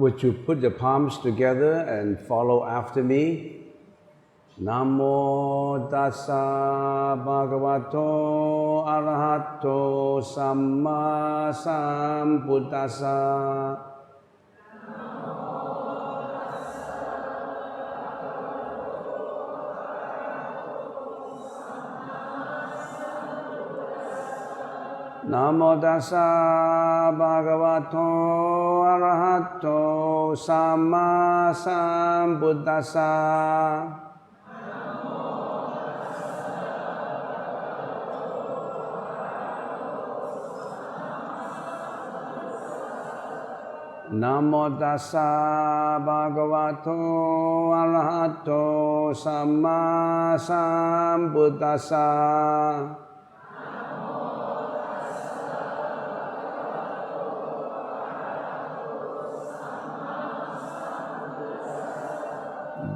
Would you put your palms together and follow after me? Namo tassa bhagavato arahato samma sambuddhassa. Namo tassa bhagavato arahato samma sambuddhassa. Namo tassa bhagavato arahato samma sambuddhassa.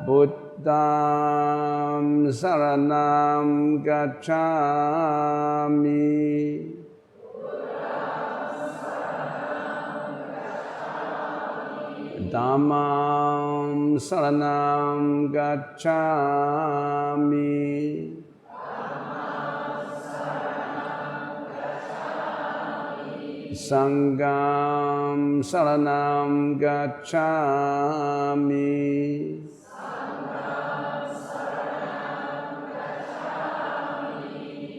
Buddham saranam gacchami. Dhammam saranam gacchami. Sangham saranam gacchami.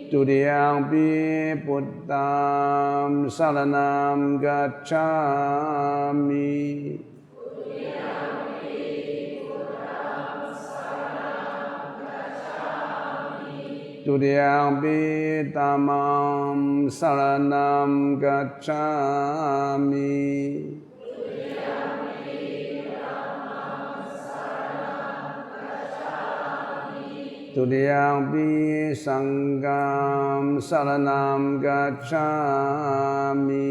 Tudiyampi Buddham saranam gacchami. Tudiyampi Dhammam saranam gacchami. Tudiyampi Sangham saranam gacchami.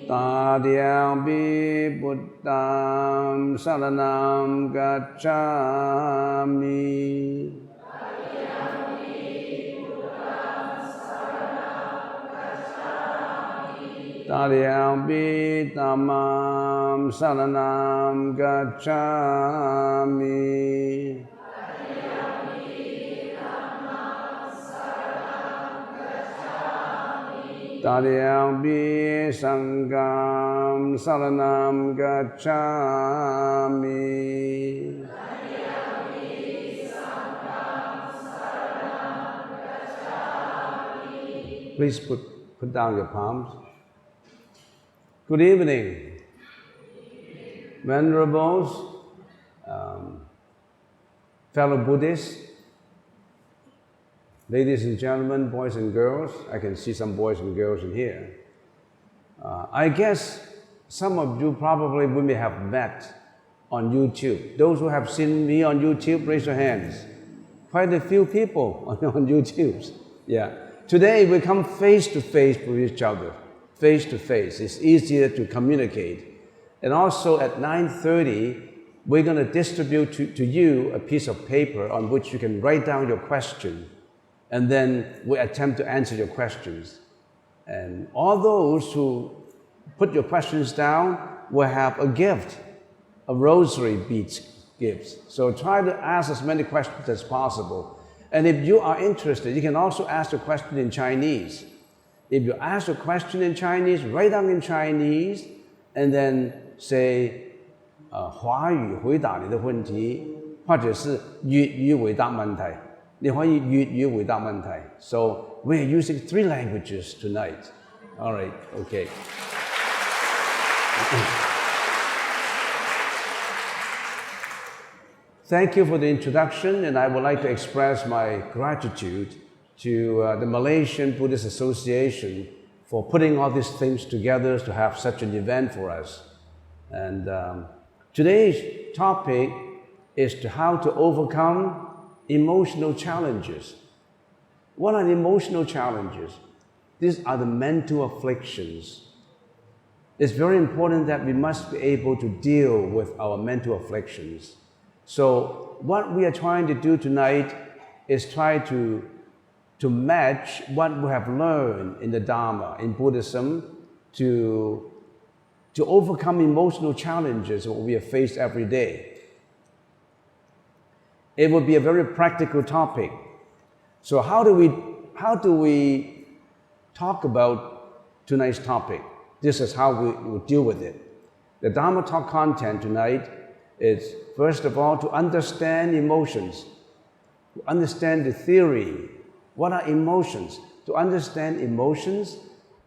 Tadiyampi Buddham saranam gacchami. Tadiyampi Dhammam saranam gacchami. Tadiyampi Sangham saranam gacchami. Please put down your palms. Good evening, Venerables, fellow Buddhists, ladies and gentlemen, boys and girls. I can see some boys and girls in here. I guess some of you probably we may have met on YouTube. Those who have seen me on YouTube, raise your hands. Quite a few people on YouTube. Yeah. Today we come face to face with each other. Face to face. It's easier to communicate. And also at 9:30, we're going to distribute to you a piece of paper on which you can write down your question. And then we attempt to answer your questions. And all those who put your questions down will have a gift, a rosary beads gift. So try to ask as many questions as possible. And if you are interested, you can also ask the question in Chinese. If you ask a question in Chinese, write down in Chinese, and then say 华语回答你的问题，或者是粤语回答问题。你可以粤语回答问题。So we're using 3 languages tonight. All right, okay. Thank you for the introduction, and I would like to express my gratitude to the Malaysian Buddhist Association for putting all these things together to have such an event for us. And today's topic is how to overcome emotional challenges. What are the emotional challenges? These are the mental afflictions. It's very important that we must be able to deal with our mental afflictions. So what we are trying to do tonight is try to to match what we have learned in the Dharma, in Buddhism, to overcome emotional challenges that we face every day. It will be a very practical topic. So how do we talk about tonight's topic? This is how we will deal with it. The Dharma talk content tonight is, first of all, to understand emotions, to understand the theory. What are emotions? To understand emotions,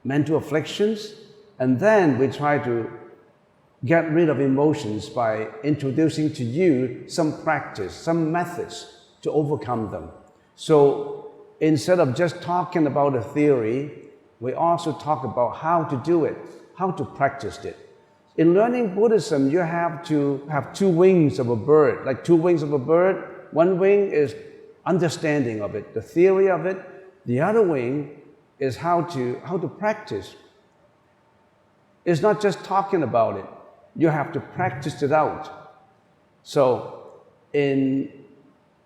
mental afflictions, and then we try to get rid of emotions by introducing to you some practice, some methods to overcome them. So instead of just talking about the theory, we also talk about how to do it, how to practice it. In learning Buddhism, you have to have two wings of a bird, like two wings of a bird. One wing is understanding of it, the theory of it. The other wing is how to practice. It's not just talking about it. You have to practice it out. So in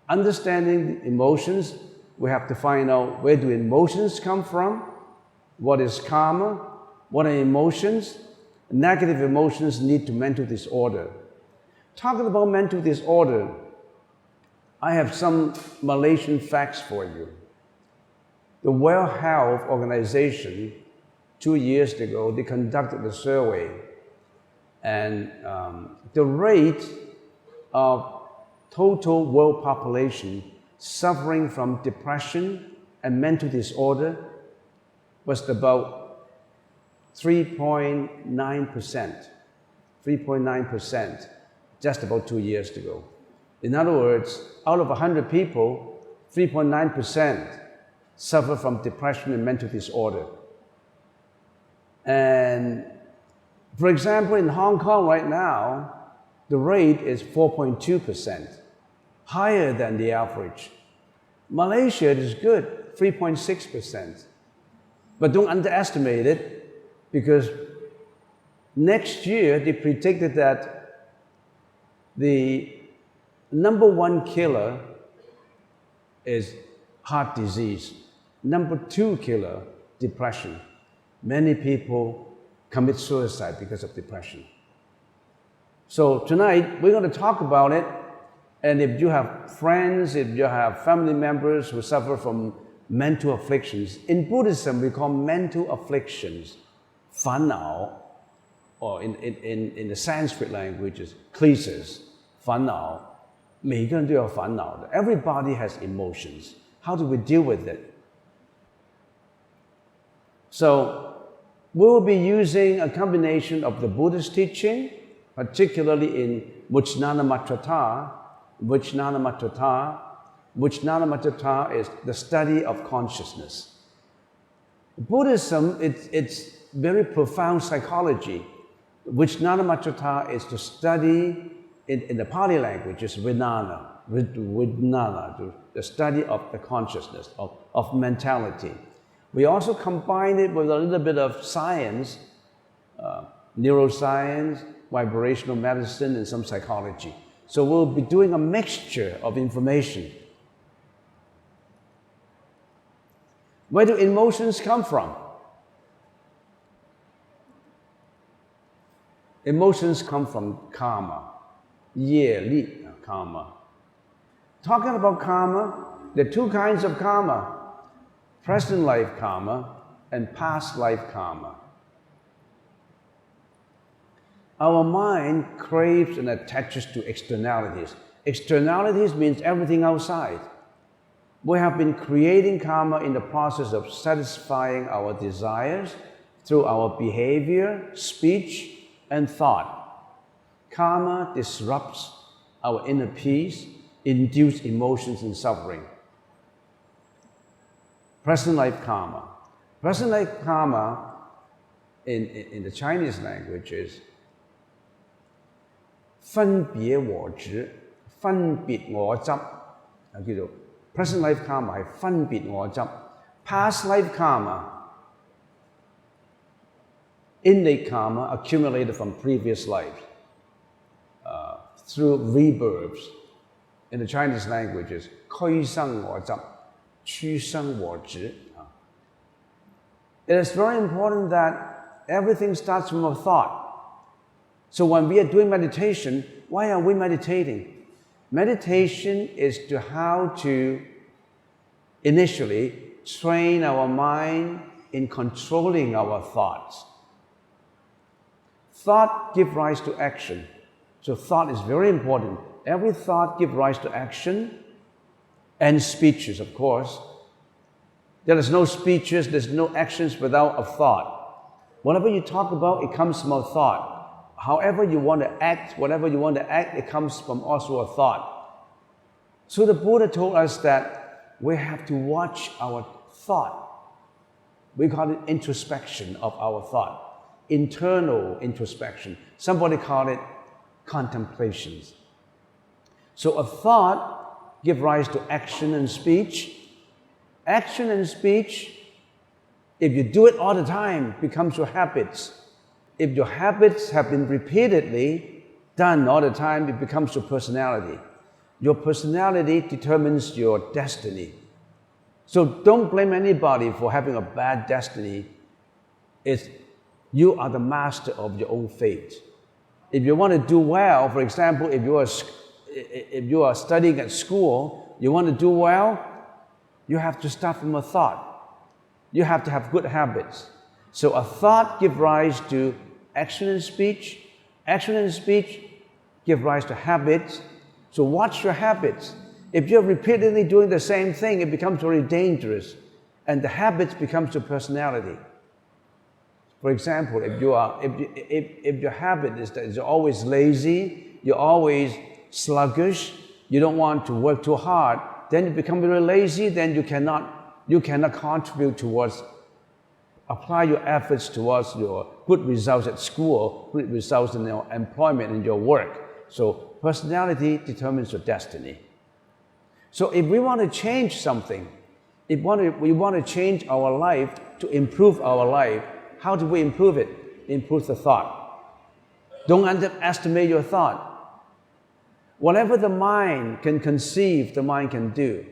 understanding emotions, we have to find out where do emotions come from, what is karma, what are emotions. Negative emotions lead to mental disorder. Talking about mental disorder, I have some Malaysian facts for you. The World Health Organization, 2 years ago, they conducted a survey, and the rate of total world population suffering from depression and mental disorder was about 3.9%, 3.9%, just about 2 years ago. In other words, out of 100 people, 3.9% suffer from depression and mental disorder. And for example, in Hong Kong right now, the rate is 4.2%, higher than the average. Malaysia is good, 3.6%. But don't underestimate it, because next year they predicted that the number one killer is heart disease. Number two killer, depression. Many people commit suicide because of depression. So tonight, we're going to talk about it. And if you have friends, if you have family members who suffer from mental afflictions, in Buddhism, we call mental afflictions 烦恼, or in the Sanskrit languages, kleshas, 烦恼. 每个人都有烦恼的. Everybody has emotions. How do we deal with it? So, we'll be using a combination of the Buddhist teaching, particularly in Vajnanamatrata. Vajnanamatrata is the study of consciousness. Buddhism, it's very profound psychology. Vajnanamatrata is to study, in the Pali language, is Vijnana, the study of the consciousness, of mentality. We also combine it with a little bit of science, neuroscience, vibrational medicine, and some psychology. So we'll be doing a mixture of information. Where do emotions come from? Emotions come from karma, 业力, karma. Talking about karma, there are two kinds of karma. Present life karma and past life karma. Our mind craves and attaches to externalities. Externalities means everything outside. We have been creating karma in the process of satisfying our desires through our behavior, speech, and thought. Karma disrupts our inner peace, induces emotions and suffering. Present life karma. Present life karma in the Chinese language is 分別和執, 分別我執, 叫做 present life karma 係分別我執. Past life karma, innate karma accumulated from previous lives through rebirths. In the Chinese language is 俱生我執.屈生我执. It is very important that everything starts from a thought. So when we are doing meditation, why are we meditating? Meditation is to how to initially train our mind in controlling our thoughts. Thought gives rise to action. So thought is very important. Every thought gives rise to action and speeches, of course. There is no speeches, there's no actions without a thought. Whatever you talk about, it comes from a thought. However you want to act, whatever you want to act, it comes from also a thought. So the Buddha told us that we have to watch our thought. We call it introspection of our thought. Internal introspection. Somebody call it contemplations. So a thought gives rise to action and speech. Action and speech, if you do it all the time, becomes your habits. If your habits have been repeatedly done all the time, it becomes your personality. Your personality determines your destiny. So don't blame anybody for having a bad destiny. You are the master of your own fate. If you want to do well, for example, if you are studying at school, you want to do well, you have to start from a thought. You have to have good habits. So a thought gives rise to action and speech. Action and speech give rise to habits. So watch your habits. If you're repeatedly doing the same thing, it becomes very dangerous. And the habits becomes your personality. For example, if your habit is that you're always lazy, you're always sluggish, you don't want to work too hard, then you become very lazy, then you cannot contribute towards, apply your efforts towards your good results at school, good results in your employment and your work. So personality determines your destiny. So if we want to change something, we want to change our life, to improve our life, how do we improve it? Improve the thought. Don't underestimate your thought. Whatever the mind can conceive, the mind can do.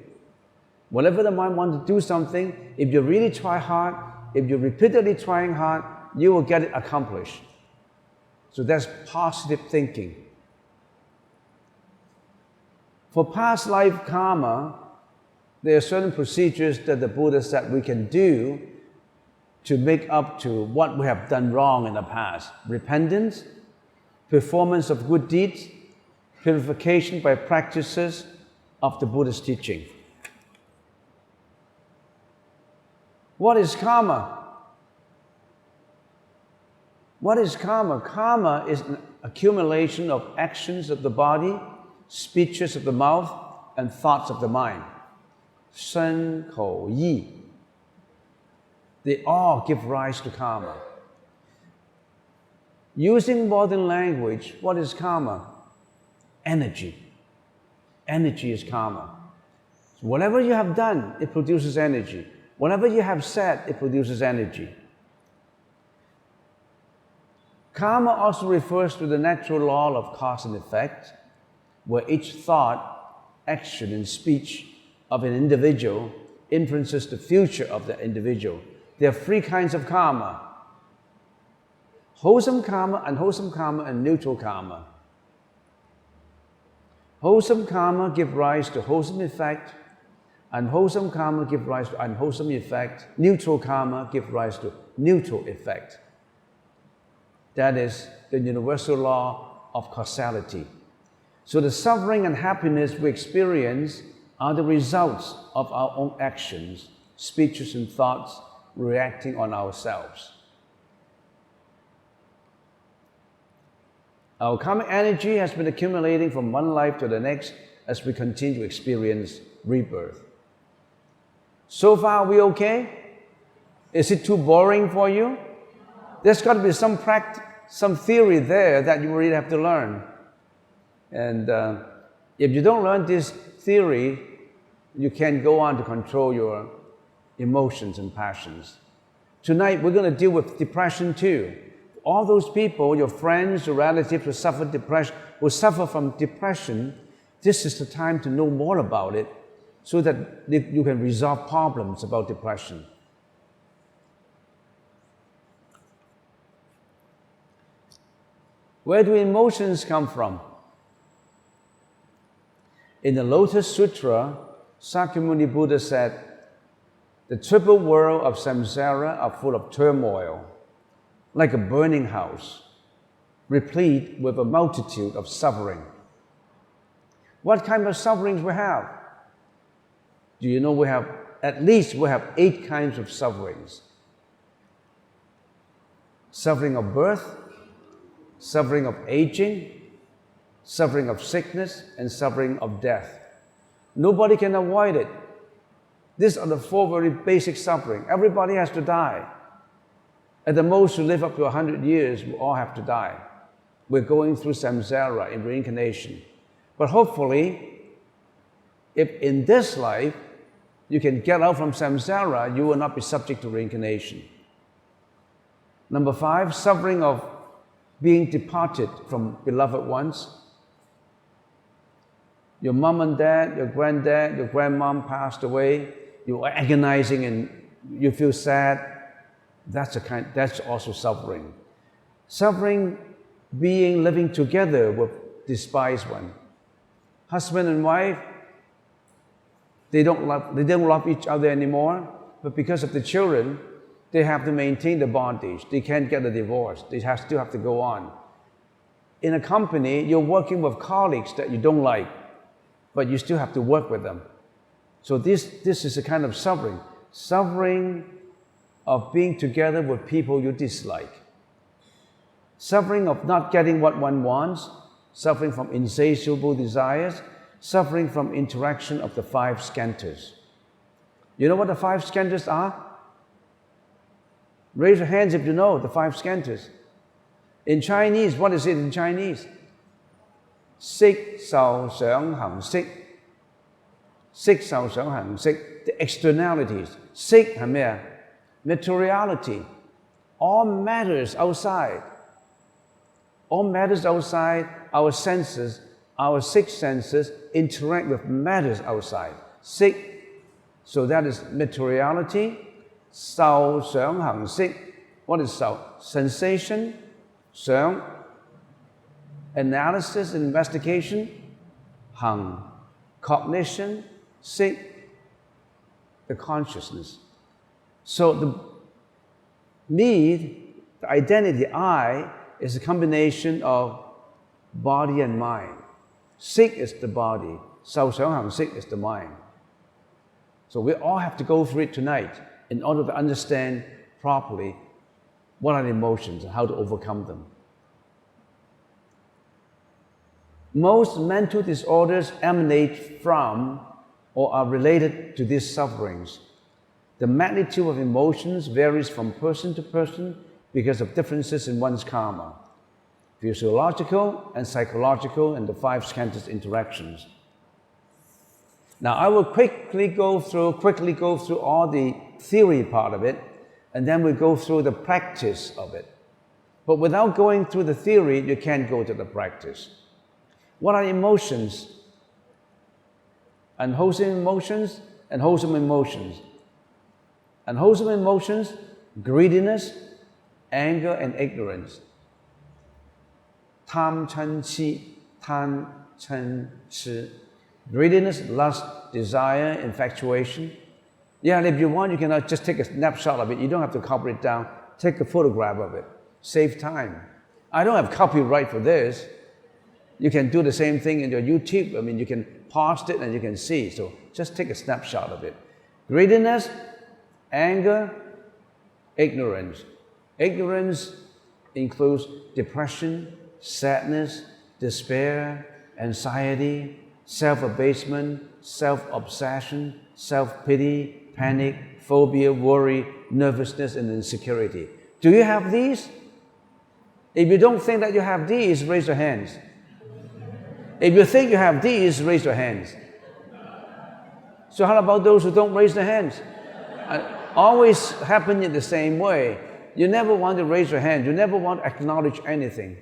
Whenever the mind wants to do something, if you really try hard, if you're repeatedly trying hard, you will get it accomplished. So that's positive thinking. For past life karma, there are certain procedures that the Buddha said we can do to make up to what we have done wrong in the past. Repentance, performance of good deeds, purification by practices of the Buddha's teaching. What is karma? What is karma? Karma is an accumulation of actions of the body, speeches of the mouth, and thoughts of the mind. Shen, kou, yi. They all give rise to karma. Using modern language, what is karma? Energy. Energy is karma. So whatever you have done, it produces energy. Whatever you have said, it produces energy. Karma also refers to the natural law of cause and effect, where each thought, action, and speech of an individual influences the future of the individual. There are three kinds of karma: wholesome karma, unwholesome karma, and neutral karma. Wholesome karma gives rise to wholesome effect. Unwholesome karma gives rise to unwholesome effect. Neutral karma gives rise to neutral effect. That is the universal law of causality. So the suffering and happiness we experience are the results of our own actions, speeches, and thoughts reacting on ourselves. Our karmic energy has been accumulating from one life to the next as we continue to experience rebirth. So far, are we okay? Is it too boring for you? There's got to be some theory there that you really have to learn. And if you don't learn this theory, you can't go on to control your emotions and passions. Tonight, we're going to deal with depression too. All those people, your friends, your relatives who suffer from depression, this is the time to know more about it so that you can resolve problems about depression. Where do emotions come from? In the Lotus Sutra, Sakyamuni Buddha said, the triple world of samsara are full of turmoil, like a burning house, replete with a multitude of suffering. What kind of sufferings we have? Do you know we have 8 kinds of sufferings? Suffering of birth, suffering of aging, suffering of sickness, and suffering of death. Nobody can avoid it. These are the 4 very basic suffering. Everybody has to die. At the most, to live up to 100 years, we all have to die. We're going through samsara in reincarnation. But hopefully, if in this life you can get out from samsara, you will not be subject to reincarnation. Number 5, suffering of being departed from beloved ones. Your mom and dad, your granddad, your grandmom passed away. You are agonizing and you feel sad. That's also suffering. Suffering being living together with despised one. Husband and wife, they don't love each other anymore, but because of the children, they have to maintain the bondage. They can't get a divorce. They still have to go on. In a company, you're working with colleagues that you don't like, but you still have to work with them. So this is a kind of suffering. Suffering of being together with people you dislike. Suffering of not getting what one wants, suffering from insatiable desires, suffering from interaction of the 5 skandhas. You know what the 5 skandhas are? Raise your hands if you know the 5 skandhas. In Chinese, what is it in Chinese? Xik, Shao, Xiang, Hang, Xik. Xik, Shao, Xiang, Hang, Xik. The externalities. Xik係咩啊? Materiality. All matters outside. All matters outside, our senses, our 6 senses interact with matters outside. 6. So that is materiality. 受想行識. What is 受? Sensation. 想. Analysis and investigation. 行. Cognition. 識. The consciousness. So the need, the identity I, is a combination of body and mind. 識 is the body. 受想行識 is the mind. So we all have to go through it tonight in order to understand properly what are the emotions and how to overcome them. Most mental disorders emanate from or are related to these sufferings. The magnitude of emotions varies from person to person because of differences in one's karma, physiological and psychological, and the 5 skandhas interactions. Now, I will quickly go through all the theory part of it, and then we'll go through the practice of it. But without going through the theory, you can't go to the practice. What are emotions? Unwholesome emotions and wholesome emotions. Unwholesome emotions, greediness, anger, and ignorance. 貪嗔癡, 貪嗔癡. Greediness, lust, desire, infatuation. Yeah, and if you want, you can just take a snapshot of it. You don't have to copy it down. Take a photograph of it. Save time. I don't have copyright for this. You can do the same thing in your YouTube. I mean, you can pause it and you can see. So just take a snapshot of it. Greediness, anger, ignorance. Ignorance includes depression, sadness, despair, anxiety, self-abasement, self-obsession, self-pity, panic, phobia, worry, nervousness, and insecurity. Do you have these? If you don't think that you have these, raise your hands. If you think you have these, raise your hands. So how about those who don't raise their hands? Always happen in the same way. You never want to raise your hand. You never want to acknowledge anything.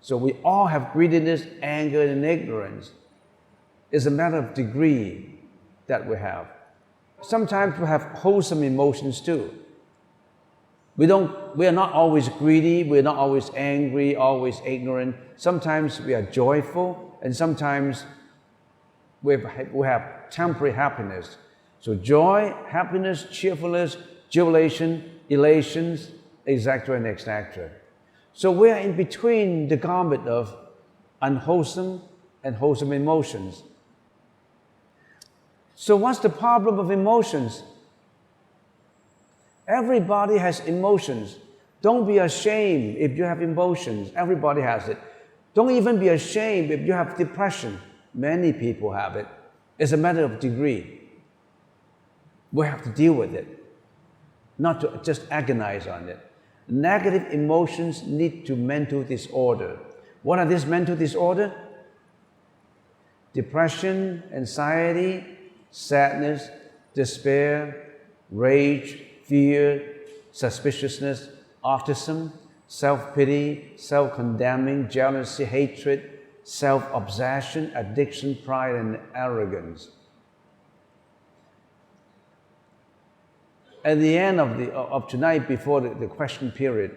So we all have greediness, anger, and ignorance. It's a matter of degree. that we have. Sometimes we have wholesome emotions too. We are not always greedy, we're not always angry, always ignorant. Sometimes we are joyful, and sometimes we have temporary happiness. So joy, happiness, cheerfulness, jubilation, elations, etc. and etc. So we are in between the gamut of unwholesome and wholesome emotions. So what's the problem of emotions? Everybody has emotions. Don't be ashamed if you have emotions. Everybody has it. Don't even be ashamed if you have depression. Many people have it. It's a matter of degree. We have to deal with it, not to just agonize on it. Negative emotions lead to mental disorder. What are these mental disorders? Depression, anxiety, sadness, despair, rage, fear, suspiciousness, autism, self-pity, self-condemning, jealousy, hatred, self-obsession, addiction, pride, and arrogance. At the end of tonight, before the question period,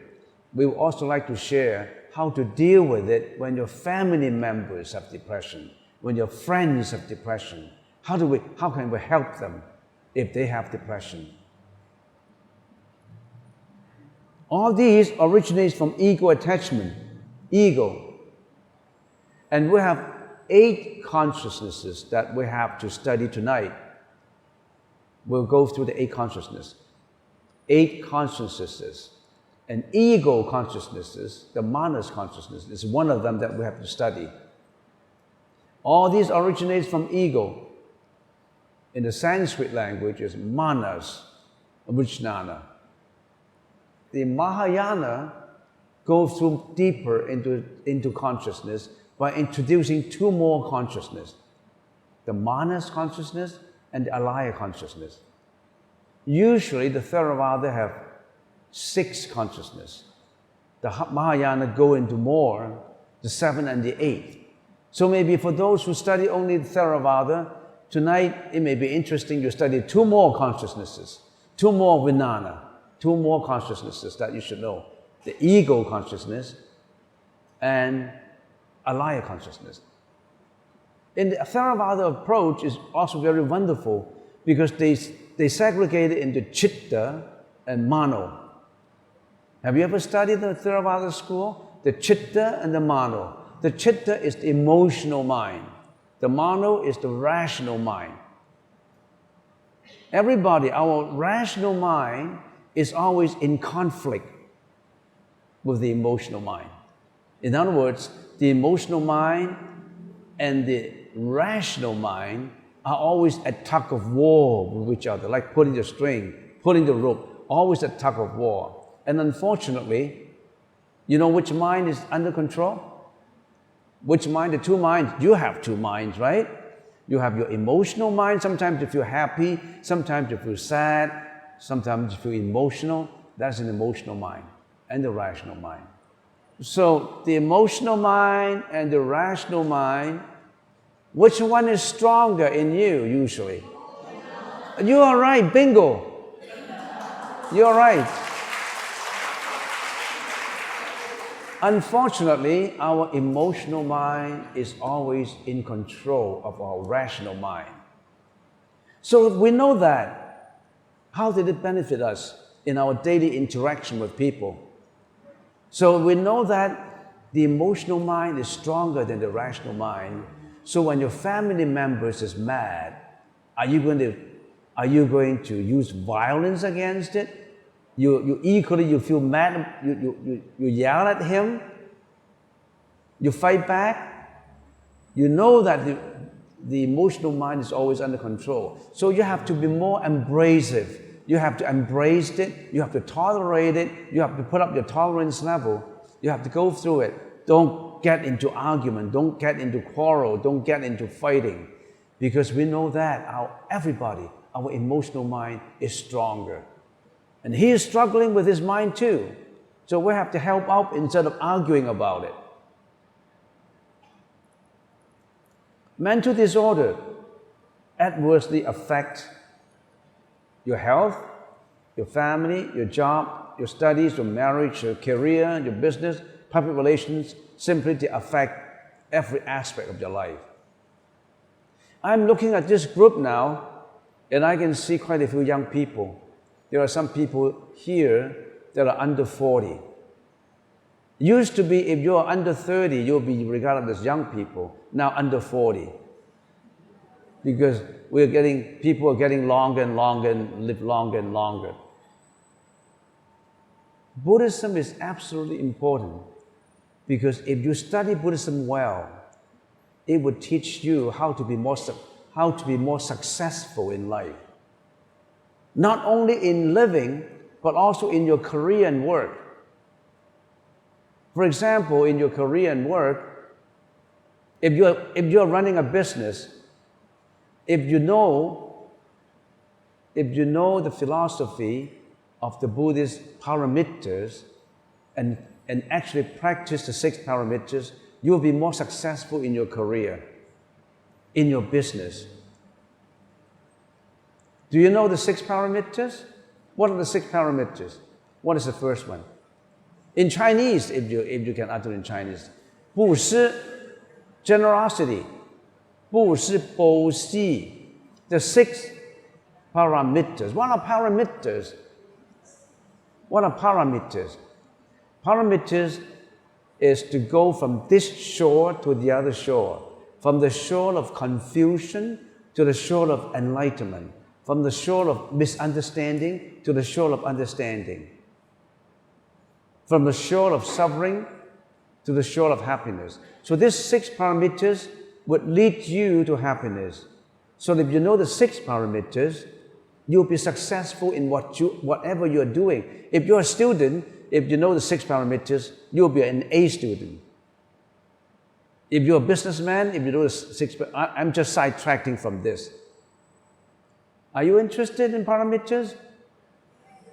we would also like to share how to deal with it when your family members have depression, when your friends have depression. How can we help them if they have depression? All these originates from ego attachment, ego. And we have 8 consciousnesses that we have to study tonight. We'll go through the 8 consciousnesses. 8 consciousnesses. And ego consciousnesses, the manas consciousness, is one of them that we have to study. All these originates from ego. In the Sanskrit language, is manas, vijnana. The Mahayana goes through deeper into consciousness by introducing 2 more consciousness. The manas consciousness and the alaya consciousness. Usually the Theravada have 6 consciousness. The Mahayana go into more, the 7 and the 8. So maybe for those who study only the Theravada, tonight it may be interesting to study 2 more consciousnesses, 2 more Vijnana, 2 more consciousnesses that you should know. The ego consciousness and alaya consciousness. In the Theravada approach is also very wonderful because they segregate it into chitta and mano. Have you ever studied the Theravada school? The chitta and the mano. The chitta is the emotional mind. The mano is the rational mind. Everybody, our rational mind is always in conflict with the emotional mind. In other words, the emotional mind and the rational mind are always at tug of war with each other, like pulling the string, pulling the rope, always at tug of war. And unfortunately, you know which mind is under control? Which mind? The 2 minds. You have 2 minds, right? You have your emotional mind. Sometimes you feel happy, sometimes you feel sad, sometimes you feel emotional. That's an emotional mind and the rational mind. So the emotional mind and the rational mind, which one is stronger in you usually? You are right, bingo. You are right. Unfortunately, our emotional mind is always in control of our rational mind. So if we know that, how did it benefit us in our daily interaction with people? So we know that the emotional mind is stronger than the rational mind. So when your family members is mad, are you going to use violence against it? You feel mad, you yell at him, you fight back. You know that the emotional mind is always under control. So you have to be more embracive. You have to embrace it, you have to tolerate it, you have to put up your tolerance level. You have to go through it. Don't get into argument, don't get into quarrel, don't get into fighting. Because we know that our emotional mind is stronger. And he is struggling with his mind too. So we have to help out instead of arguing about it. Mental disorder. adversely affect your health, your family, your job, your studies, your marriage, your career, your business, public relations, simply to affect every aspect of your life. I'm looking at this group now, and I can see quite a few young people. There are some people here that are under 40. Used to be, if you're under 30, you'll be regarded as young people. Now under 40. Because people are getting longer and longer and live longer and longer. Buddhism is absolutely important because if you study Buddhism well, it will teach you how to be more successful in life. Not only in living, but also in your career and work. For example, in your career and work, if you're running a business, if you know the philosophy of the Buddhist parameters and actually practice the 6 parameters, you'll be more successful in your career, in your business. Do you know the 6 parameters? What are the 6 parameters? What is the first one? In Chinese, if you can utter in Chinese, 布施, generosity, 布施, 布施, the 6 parameters. What are parameters? What are parameters? Parameters is to go from this shore to the other shore, from the shore of confusion to the shore of enlightenment, from the shore of misunderstanding to the shore of understanding, from the shore of suffering to the shore of happiness. So these 6 parameters would lead you to happiness. So if you know the 6 parameters, you'll be successful in whatever you're doing. If you're a student, if you know the 6 parameters, you'll be an A student. If you're a businessman, if you know the 6, I'm just sidetracking from this. Are you interested in parameters?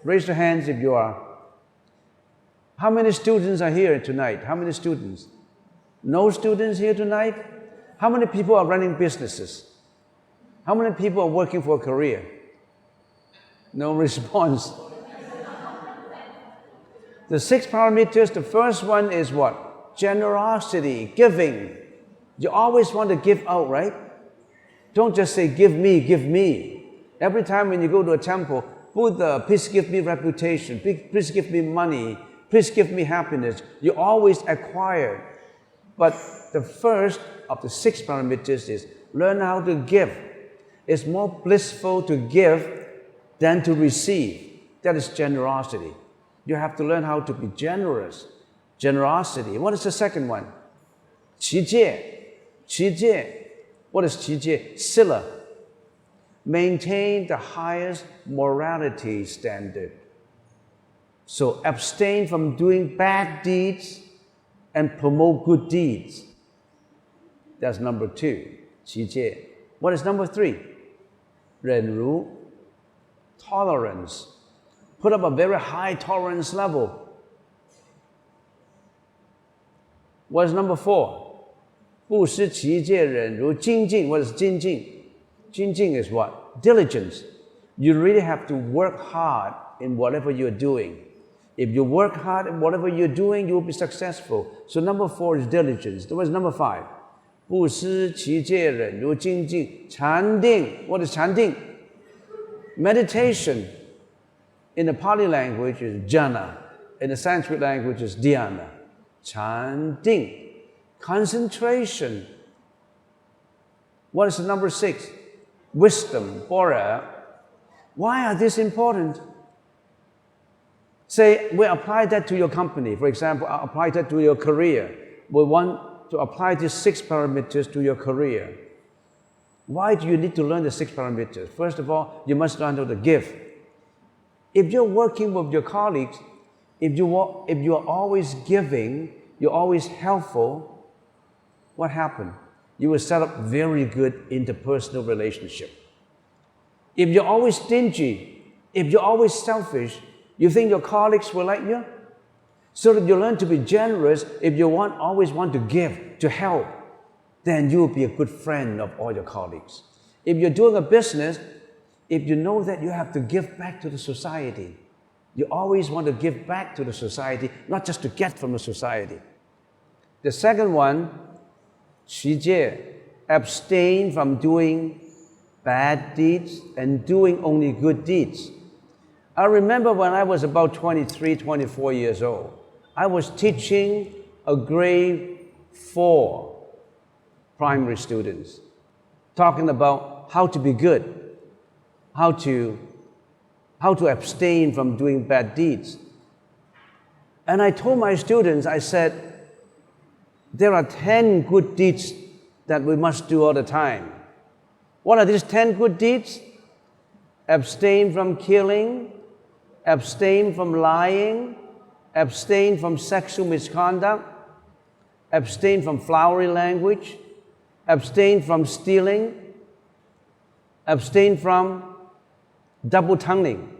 Raise your hands if you are. How many students are here tonight? How many students? No students here tonight? How many people are running businesses? How many people are working for a career? No response. The 6 parameters, the first one is what? Generosity, giving. You always want to give out, right? Don't just say, give me, give me. Every time when you go to a temple, Buddha, please give me reputation, please give me money, please give me happiness. You always acquire. But the first of the 6 parameters is learn how to give. It's more blissful to give than to receive. That is generosity. You have to learn how to be generous. Generosity. What is the second one? 持戒. 持戒. What is 持戒? Sila. Maintain the highest morality standard. So abstain from doing bad deeds and promote good deeds. That's number 2. 持戒. What is number 3? 忍辱. Tolerance. Put up a very high tolerance level. What is number 4? 布施, 持戒, 忍辱, 精进. What is 精进? 精进 is what? Diligence. You really have to work hard in whatever you're doing. If you work hard in whatever you're doing, you will be successful. So number 4 is diligence. What is number 5? 布施, 持戒, 忍辱, 精进. Chanting. What is chanting? Meditation. In the Pali language is jhana. In the Sanskrit language is dhyana. Chanting. Concentration. What is the number 6? Wisdom. Bora. Why are these important? Say, we apply that to your company. For example, apply that to your career. We want to apply these 6 parameters to your career. Why do you need to learn the 6 parameters? First of all, you must learn how to give. If you're working with your colleagues, if you are always giving, you're always helpful, what happens? You will set up very good interpersonal relationship. If you're always stingy, if you're always selfish, you think your colleagues will like you? So that you learn to be generous, if you always want to give, to help, then you will be a good friend of all your colleagues. If you're doing a business, if you know that you have to give back to the society, you always want to give back to the society, not just to get from the society. The second one, 持戒, abstain from doing bad deeds and doing only good deeds. I remember when I was about 23, 24 years old, I was teaching a grade 4 primary students, talking about how to be good, how to abstain from doing bad deeds. And I told my students, I said, there are 10 good deeds that we must do all the time. What are these 10 good deeds? Abstain from killing, abstain from lying, abstain from sexual misconduct, abstain from flowery language, abstain from stealing, abstain from double-tonguing.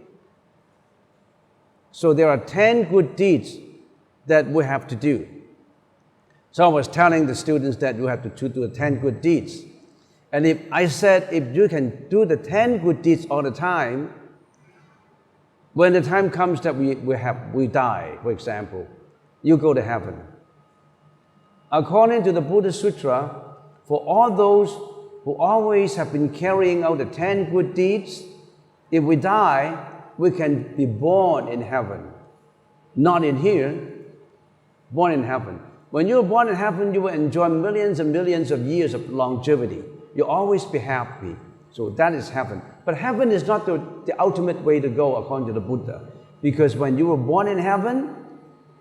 So there are 10 good deeds that we have to do. So I was telling the students that you have to do the 10 good deeds. And if I said, if you can do the 10 good deeds all the time, when the time comes that we die, for example, you go to heaven. According to the Buddha Sutra, for all those who always have been carrying out the 10 good deeds, if we die, we can be born in heaven. Not in here, born in heaven. When you're born in heaven, you will enjoy millions and millions of years of longevity. You'll always be happy. So that is heaven. But heaven is not the ultimate way to go according to the Buddha. Because when you were born in heaven,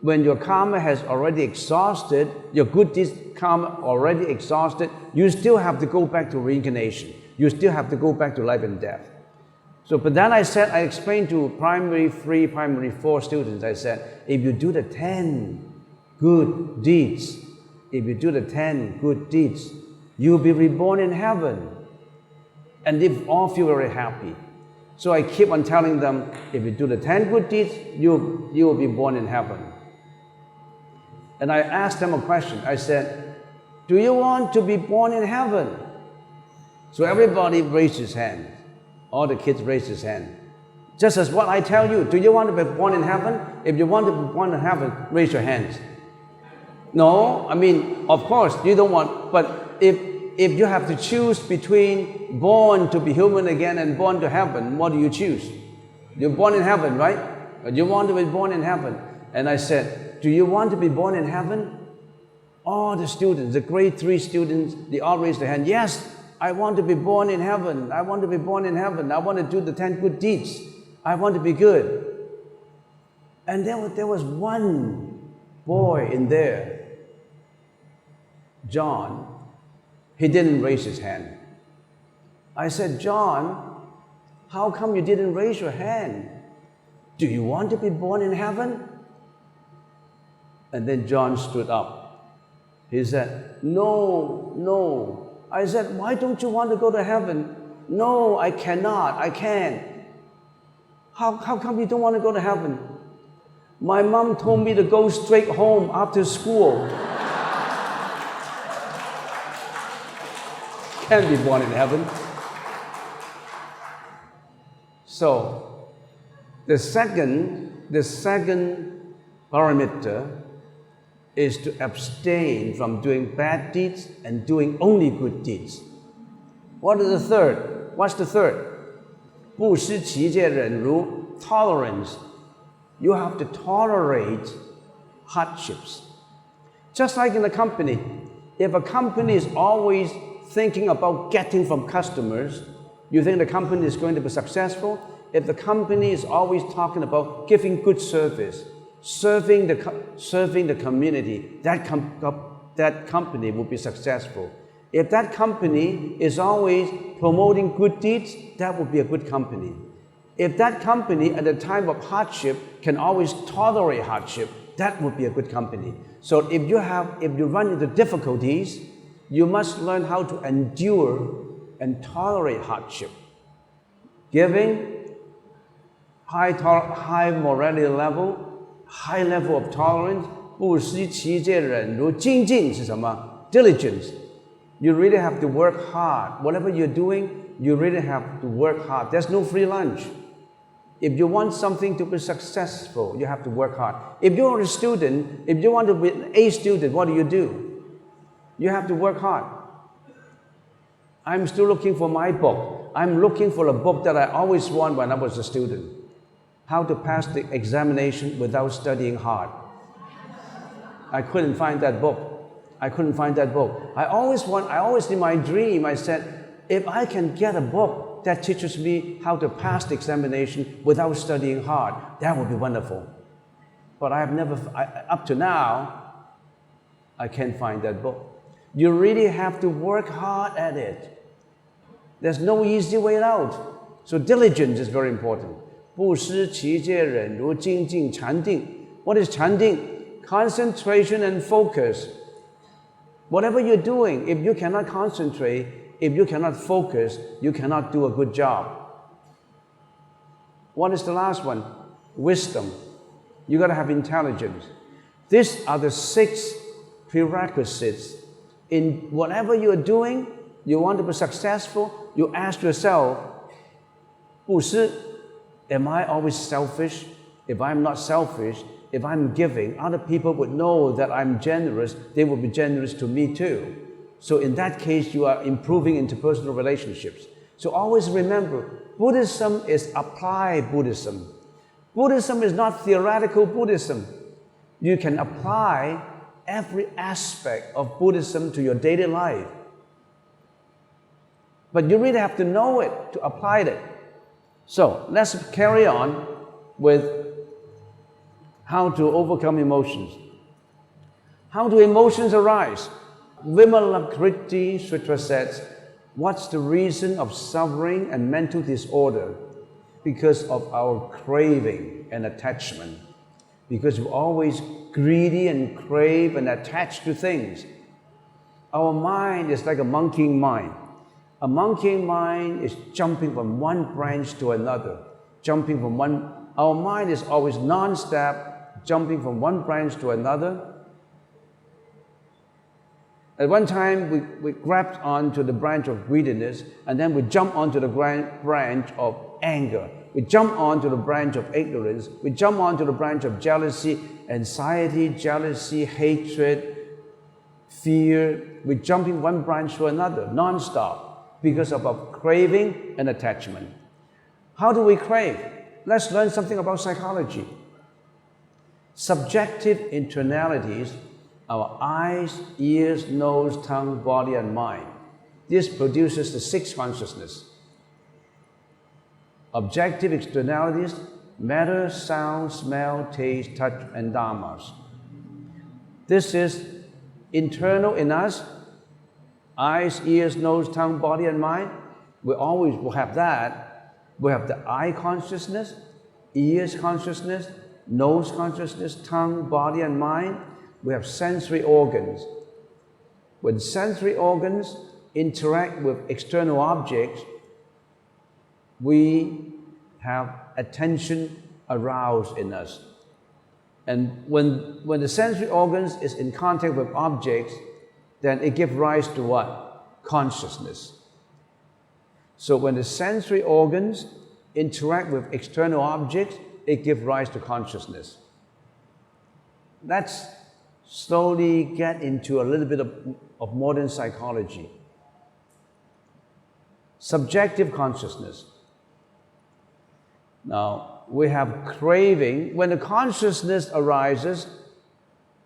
when your karma has already exhausted, your good deeds karma already exhausted, you still have to go back to reincarnation. You still have to go back to life and death. So, but then I explained to primary 3, primary 4 students, I said, if you do the 10 good deeds, if you do the 10 good deeds, you'll be reborn in heaven. And they all feel very happy. So I keep on telling them, if you do the 10 good deeds, you will be born in heaven. And I asked them a question. I said, do you want to be born in heaven? So everybody raised his hand. All the kids raised his hand. Just as what I tell you, do you want to be born in heaven? If you want to be born in heaven, raise your hands. No, I mean, of course, you don't want, but if you have to choose between born to be human again and born to heaven, what do you choose? You're born in heaven, right? But you want to be born in heaven. And I said, do you want to be born in heaven? All the students, the grade 3 students, they all raised their hand. Yes, I want to be born in heaven. I want to be born in heaven. I want to do the 10 good deeds. I want to be good. And there was one boy in there, John. He didn't raise his hand. I said, John, how come you didn't raise your hand? Do you want to be born in heaven? And then John stood up. He said, no, no. I said, why don't you want to go to heaven? No, I cannot, I can't. How come you don't want to go to heaven? My mom told me to go straight home after school. Can't be born in heaven. So, the second parameter is to abstain from doing bad deeds and doing only good deeds. What is the third? What's the third? 不失其戒忍辱, tolerance. You have to tolerate hardships. Just like in a company, if a company is always thinking about getting from customers, you think the company is going to be successful? If the company is always talking about giving good service, serving the community, that company will be successful. If that company is always promoting good deeds, that will be a good company. If that company at the time of hardship can always tolerate hardship, that would be a good company. So if you run into difficulties, you must learn how to endure and tolerate hardship. Giving, high morality level, high level of tolerance, 不失其戒忍辱，精进是什么？ Diligence. You really have to work hard. Whatever you're doing, you really have to work hard. There's no free lunch. If you want something to be successful, you have to work hard. If you're a student, if you want to be an A student, what do? You have to work hard. I'm still looking for my book. I'm looking for a book that I always wanted when I was a student. How to pass the examination without studying hard. I couldn't find that book. I always in my dream, I said, if I can get a book that teaches me how to pass the examination without studying hard, that would be wonderful. But up to now, I can't find that book. You really have to work hard at it. There's no easy way out. So diligence is very important. 不失其戒忍如精进禅定. What is Chanting? Concentration and focus. Whatever you're doing, if you cannot concentrate, if you cannot focus, you cannot do a good job. What is the last one? Wisdom. You got to have intelligence. These are the 6 prerequisites. In whatever you're doing, you want to be successful, you ask yourself, 不是, am I always selfish? If I'm not selfish, if I'm giving, other people would know that I'm generous, they will be generous to me too. So in that case, you are improving interpersonal relationships. So always remember, Buddhism is applied Buddhism. Buddhism is not theoretical Buddhism. You can apply every aspect of Buddhism to your daily life. But you really have to know it to apply it. So let's carry on with how to overcome emotions. How do emotions arise? Vimalakriti Sutra says, what's the reason of suffering and mental disorder? Because of our craving and attachment. Because we're always greedy and crave and attached to things. Our mind is like a monkeying mind. A monkeying mind is jumping from one branch to another. Our mind is always non-stop, jumping from one branch to another. At one time, we grabbed onto the branch of greediness, and then we jump onto the branch of anger. We jump onto the branch of ignorance. We jump onto the branch of jealousy, anxiety, jealousy, hatred, fear. We're jumping one branch to another, non-stop, because of our craving and attachment. How do we crave? Let's learn something about psychology. Subjective internalities, our eyes, ears, nose, tongue, body, and mind. This produces the 6 consciousness. Objective externalities, matter, sound, smell, taste, touch, and dharmas. This is internal in us. Eyes, ears, nose, tongue, body, and mind. We always will have that. We have the eye consciousness, ears consciousness, nose consciousness, tongue, body, and mind. We have sensory organs. When sensory organs interact with external objects, we have attention aroused in us. And when the sensory organs is in contact with objects, then it gives rise to what? Consciousness. So when the sensory organs interact with external objects, it gives rise to consciousness. Let's slowly get into a little bit of modern psychology. Subjective consciousness. Now, we have craving. When the consciousness arises,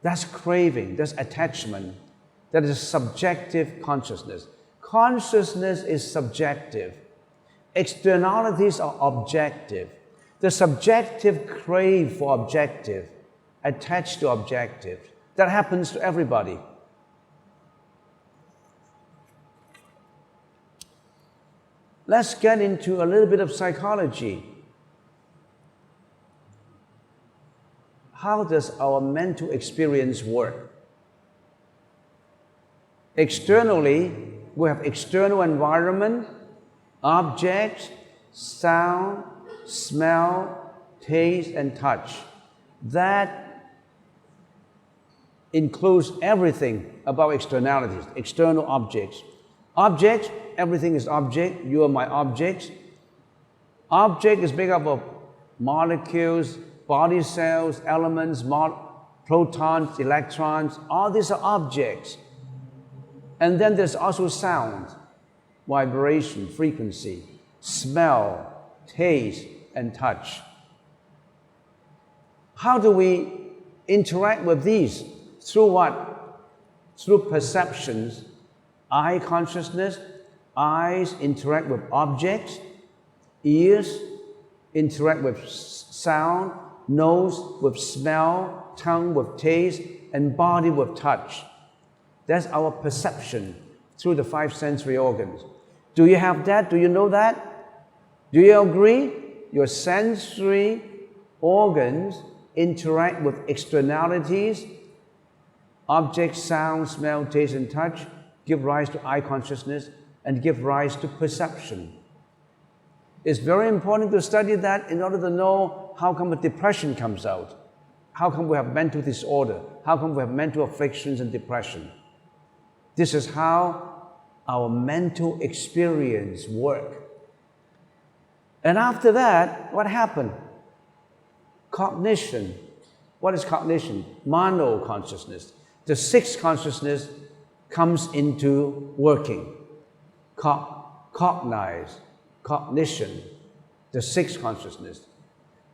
that's craving, that's attachment. That is subjective consciousness. Consciousness is subjective. Externalities are objective. The subjective crave for objective, attached to objective. That happens to everybody. Let's get into a little bit of psychology. How does our mental experience work? Externally, we have external environment, objects, sound, smell, taste, and touch. That includes everything about externalities, external objects. Object, everything is object. You are my object. Object is made up of molecules, body cells, elements, protons, electrons. All these are objects. And then there's also sound, vibration, frequency, smell, taste, and touch. How do we interact with these? Through what? Through perceptions. Eye consciousness. Eyes interact with objects. Ears interact with sound. Nose with smell. Tongue with taste. And body with touch. That's our perception through the 5 sensory organs. Do you have that? Do you know that? Do you agree? Your sensory organs interact with externalities, objects, sound, smell, taste, and touch, give rise to eye consciousness, and give rise to perception. It's very important to study that in order to know how come a depression comes out. How come we have mental disorder? How come we have mental afflictions and depression? This is how our mental experience works. And after that, what happened? Cognition. What is cognition? Mano consciousness. The 6th consciousness comes into working. Cognize, cognition, the 6th consciousness.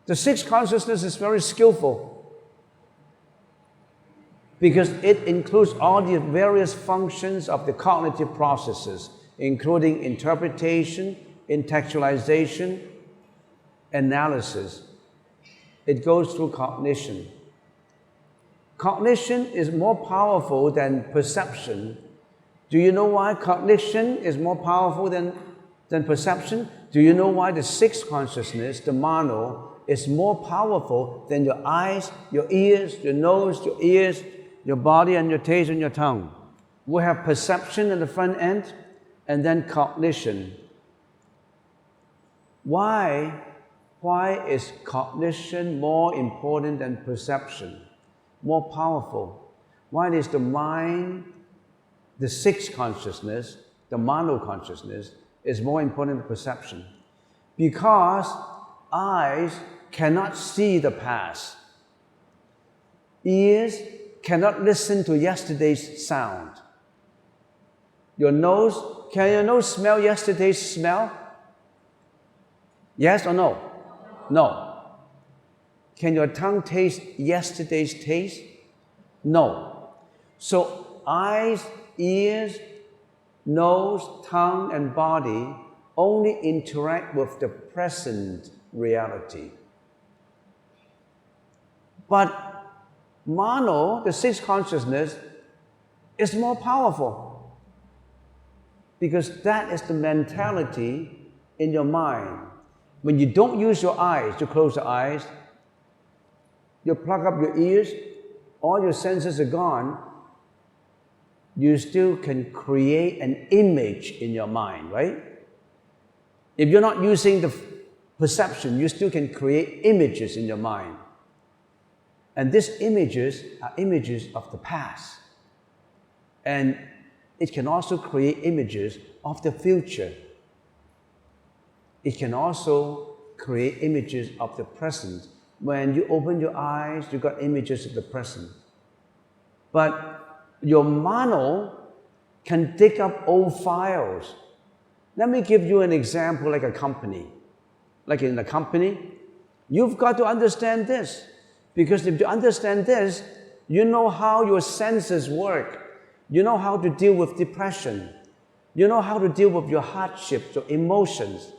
The 6th consciousness is very skillful because it includes all the various functions of the cognitive processes, including interpretation, intellectualization, analysis. It goes through cognition. Cognition is more powerful than perception. Do you know why cognition is more powerful than perception? Do you know why the 6th consciousness, the mano, is more powerful than your eyes, your ears, your nose, your ears, your body, and your taste and your tongue? We have perception at the front end and then cognition. Why is cognition more important than perception? More powerful? Why is the mind, the 6th consciousness, the mano consciousness, is more important than perception? Because eyes cannot see the past. Ears cannot listen to yesterday's sound. Your nose, can your nose smell yesterday's smell? Yes or no? No. Can your tongue taste yesterday's taste? No. So eyes, ears, nose, tongue, and body only interact with the present reality. But mano, the 6th consciousness, is more powerful because that is the mentality in your mind. When you don't use your eyes, you close your eyes, you plug up your ears, all your senses are gone, you still can create an image in your mind, right? If you're not using the perception, you still can create images in your mind. And these images are images of the past. And it can also create images of the future. It can also create images of the present. When you open your eyes, you got images of the present. But your mano can dig up old files. Let me give you an example like a company. Like in a company, you've got to understand this. Because if you understand this, you know how your senses work. You know how to deal with depression. You know how to deal with your hardships, your emotions.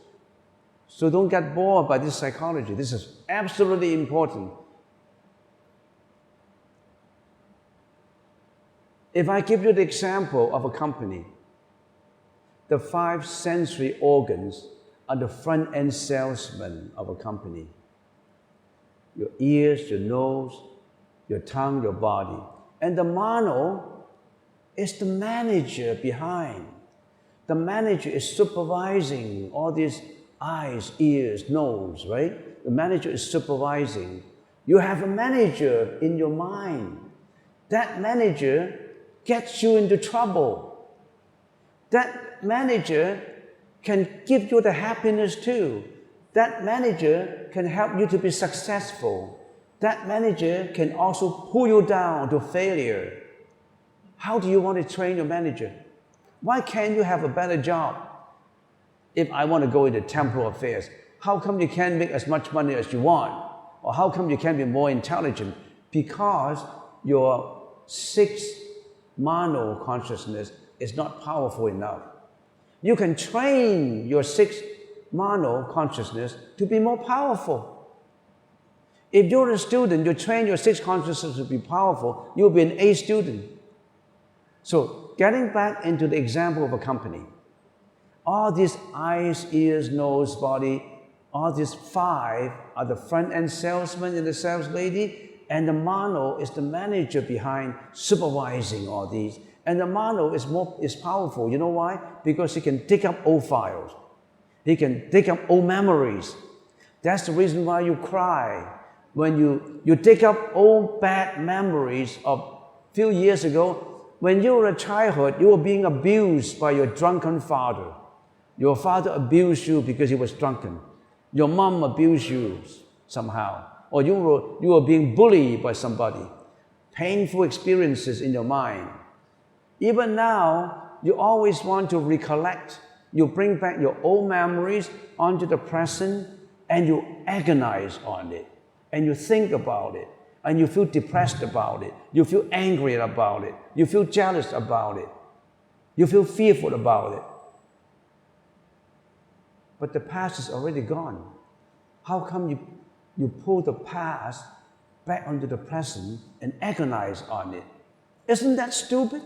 So don't get bored by this psychology. This is absolutely important. If I give you the example of a company, the 5 sensory organs are the front-end salesmen of a company. Your ears, your nose, your tongue, your body. And the mano is the manager behind. The manager is supervising all these eyes, ears, nose, right? The manager is supervising. You have a manager in your mind. That manager gets you into trouble. That manager can give you the happiness too. That manager can help you to be successful. That manager can also pull you down to failure. How do you want to train your manager? Why can't you have a better job? If I want to go into temporal affairs, how come you can't make as much money as you want? Or how come you can't be more intelligent? Because your sixth mano consciousness is not powerful enough. You can train your sixth mano consciousness to be more powerful. If you're a student, you train your sixth consciousness to be powerful, you'll be an A student. So, getting back into the example of a company, all these eyes, ears, nose, body, all these five are the front-end salesman and the sales lady, and the mano is the manager behind supervising all these. And the mano is powerful. You know why? Because he can dig up old files. He can dig up old memories. That's the reason why you cry. When you dig up old bad memories of a few years ago, when you were a childhood, you were being abused by your drunken father. Your father abused you because he was drunken. Your mom abused you somehow. Or you were being bullied by somebody. Painful experiences in your mind. Even now, you always want to recollect. You bring back your old memories onto the present and you agonize on it. And you think about it. And you feel depressed about it. You feel angry about it. You feel jealous about it. You feel fearful about it. But the past is already gone. How come you pull the past back onto the present and agonize on it? Isn't that stupid?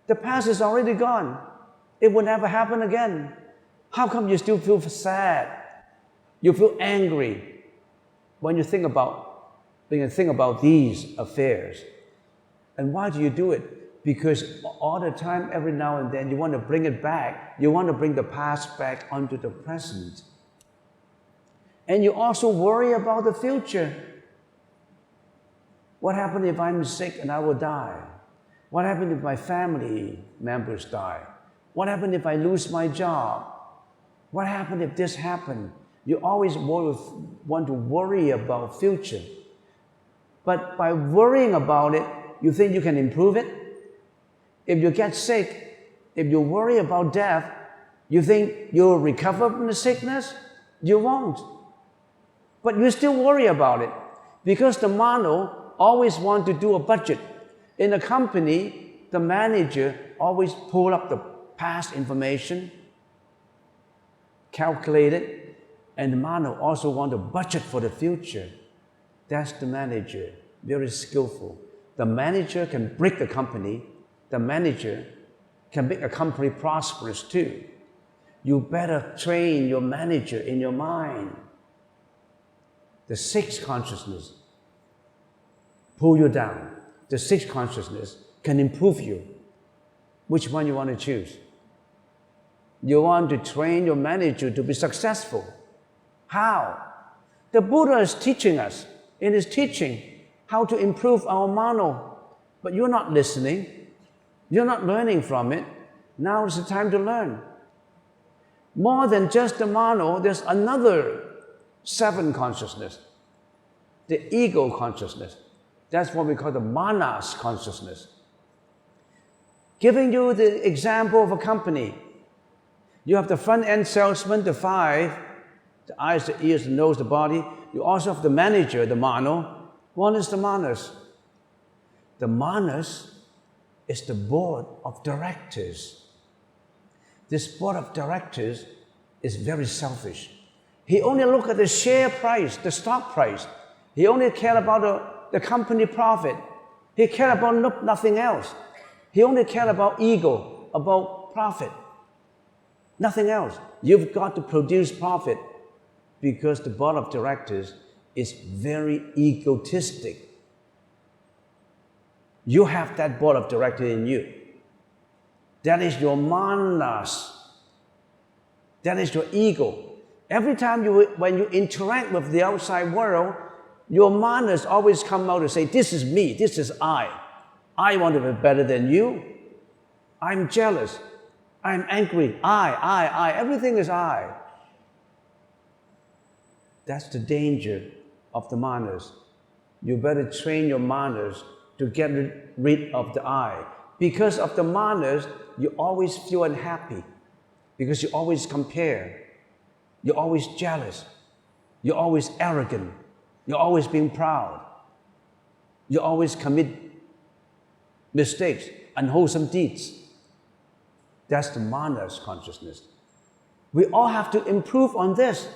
The past is already gone. It will never happen again. How come you still feel sad? You feel angry when you think about these affairs. And why do you do it? Because all the time, every now and then, you want to bring it back. You want to bring the past back onto the present. And you also worry about the future. What happens if I'm sick and I will die? What happens if my family members die? What happens if I lose my job? What happens if this happens? You always want to worry about future. But by worrying about it, you think you can improve it? If you get sick, if you worry about death, you think you'll recover from the sickness? You won't. But you still worry about it because the mano always want to do a budget. In a company, the manager always pull up the past information, calculate it, and the mano also want to budget for the future. That's the manager, very skillful. The manager can break the company. The manager can make a company prosperous too. You better train your manager in your mind. The sixth consciousness pull you down. The sixth consciousness can improve you. Which one you want to choose? You want to train your manager to be successful. How? The Buddha is teaching us in his teaching how to improve our mano. But you're not listening. You're not learning from it. Now is the time to learn. More than just the mano, there's another seven consciousness. The ego consciousness. That's what we call the manas consciousness. Giving you the example of a company. You have the front-end salesman, the five, the eyes, the ears, the nose, the body. You also have the manager, the mano. One is the manas. The manas is the board of directors. This board of directors is very selfish. He only looks at the share price, the stock price. He only cares about the company profit. He cares about nothing else. He only cares about ego, about profit. Nothing else. You've got to produce profit because the board of directors is very egotistic. You have that board of directors in you. That is your manas. That is your ego. Every time when you interact with the outside world, your manas always come out to say, this is me, this is I. I want to be better than you. I'm jealous. I'm angry. I. Everything is I. That's the danger of the manas. You better train your manas to get rid of the I. Because of the manas, you always feel unhappy. Because you always compare. You're always jealous. You're always arrogant. You're always being proud. You always commit mistakes, unwholesome deeds. That's the manas consciousness. We all have to improve on this.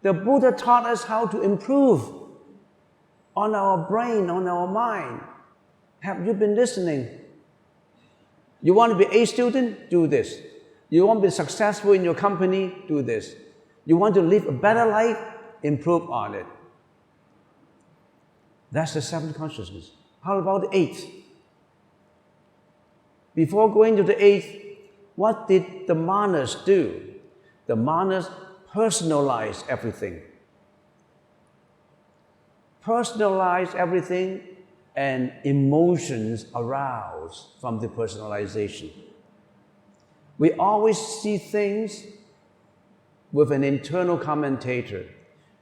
The Buddha taught us how to improve on our brain, on our mind. Have you been listening? You want to be A student? Do this. You want to be successful in your company? Do this. You want to live a better life? Improve on it. That's the seventh consciousness. How about the eighth? Before going to the eighth, what did the manas do? The manas personalized everything. Personalize everything, and emotions arouse from the personalization. We always see things with an internal commentator.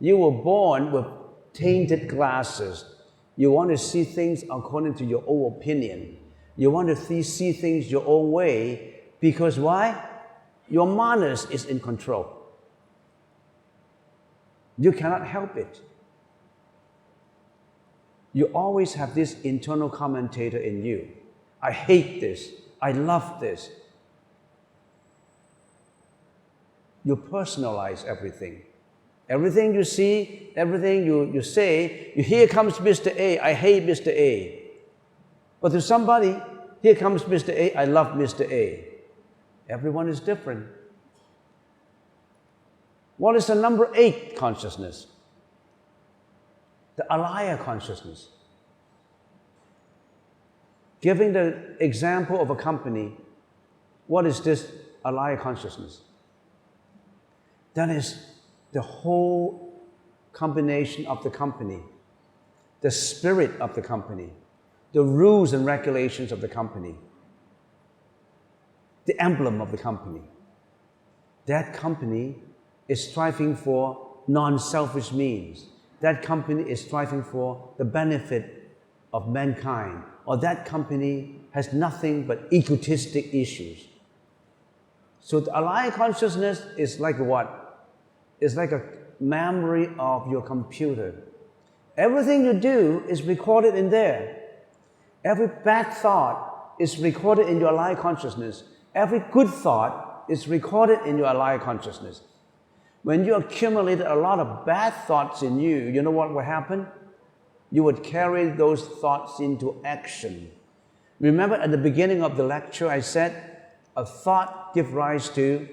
You were born with tainted glasses. You want to see things according to your own opinion. You want to see things your own way, because why? Your manas is in control. You cannot help it. You always have this internal commentator in you. I hate this. I love this. You personalize everything. Everything you see, everything you say, here comes Mr. A, I hate Mr. A. But to somebody, here comes Mr. A, I love Mr. A. Everyone is different. What is the number 8 consciousness? The alaya consciousness. Giving the example of a company, what is this alaya consciousness? That is the whole combination of the company, the spirit of the company, the rules and regulations of the company, the emblem of the company. That company is striving for non-selfish means. That company is striving for the benefit of mankind, or that company has nothing but egotistic issues. So the alaya consciousness is like what? It's like a memory of your computer. Everything you do is recorded in there. Every bad thought is recorded in your alaya consciousness. Every good thought is recorded in your alaya consciousness. When you accumulated a lot of bad thoughts in you, you know what will happen? You would carry those thoughts into action. Remember at the beginning of the lecture I said, a thought gives rise to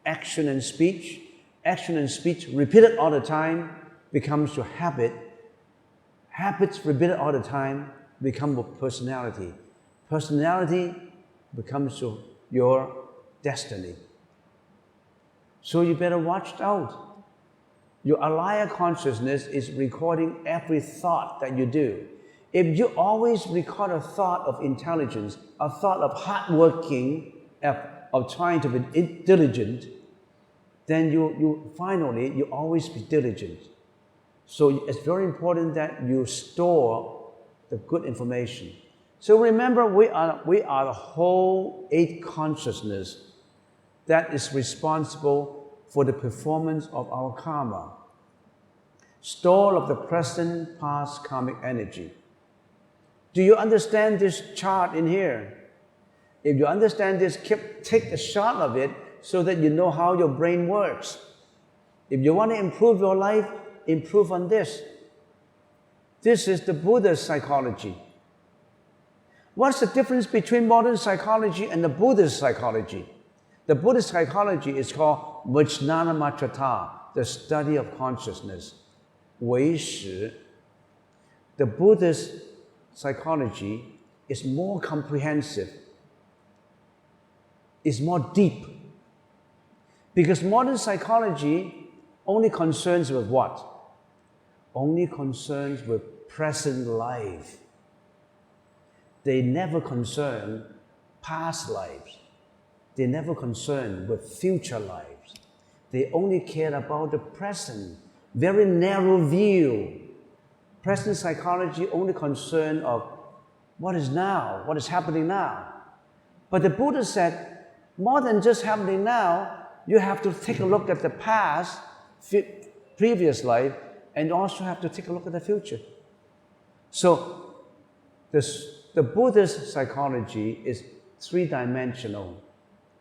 action and speech. Action and speech repeated all the time becomes your habit. Habits repeated all the time become your personality. Personality becomes your destiny. So you better watch out. Your alaya consciousness is recording every thought that you do. If you always record a thought of intelligence, a thought of hardworking, of trying to be diligent, then you finally always be diligent. So it's very important that you store the good information. So remember, we are the whole 8 consciousness that is responsible for the performance of our karma. Store of the present, past karmic energy. Do you understand this chart in here? If you understand this, take a shot of it so that you know how your brain works. If you want to improve your life, improve on this. This is the Buddha's psychology. What's the difference between modern psychology and the Buddhist psychology? The Buddhist psychology is called Vijnana, the study of consciousness. 唯识. The Buddhist psychology is more comprehensive, is more deep. Because modern psychology only concerns with what? Only concerns with present life. They never concern past lives. They never concerned with future lives. They only cared about the present, very narrow view. Present psychology only concerned of what is now, what is happening now. But the Buddha said, more than just happening now, you have to take a look at the past, previous life, and also have to take a look at the future. So the Buddhist psychology is three-dimensional: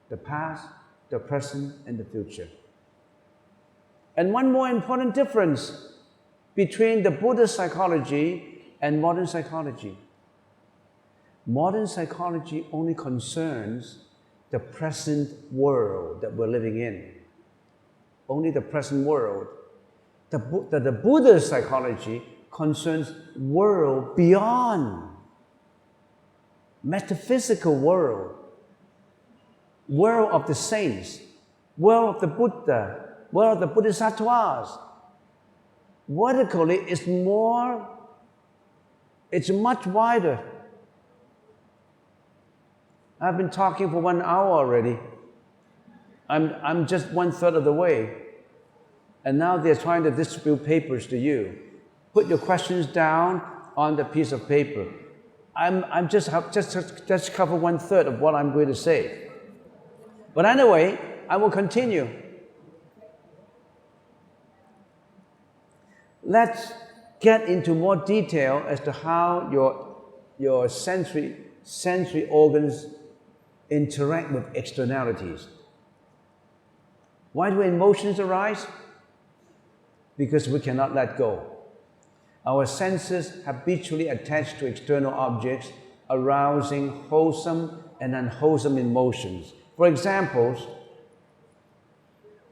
the past, the present, and the future. And one more important difference between the Buddhist psychology and modern psychology. Modern psychology only concerns the present world that we're living in. Only the present world. The Buddhist psychology concerns world beyond. Metaphysical world. World of the saints. World of the Buddha. World of the Bodhisattvas. Vertically, it's much wider. I've been talking for 1 hour already. I'm just 1/3 of the way. And now they're trying to distribute papers to you. Put your questions down on the piece of paper. I'm just cover 1/3 of what I'm going to say. But anyway, I will continue. Let's get into more detail as to how your sensory organs interact with externalities. Why do emotions arise? Because we cannot let go. Our senses habitually attach to external objects, arousing wholesome and unwholesome emotions. For example,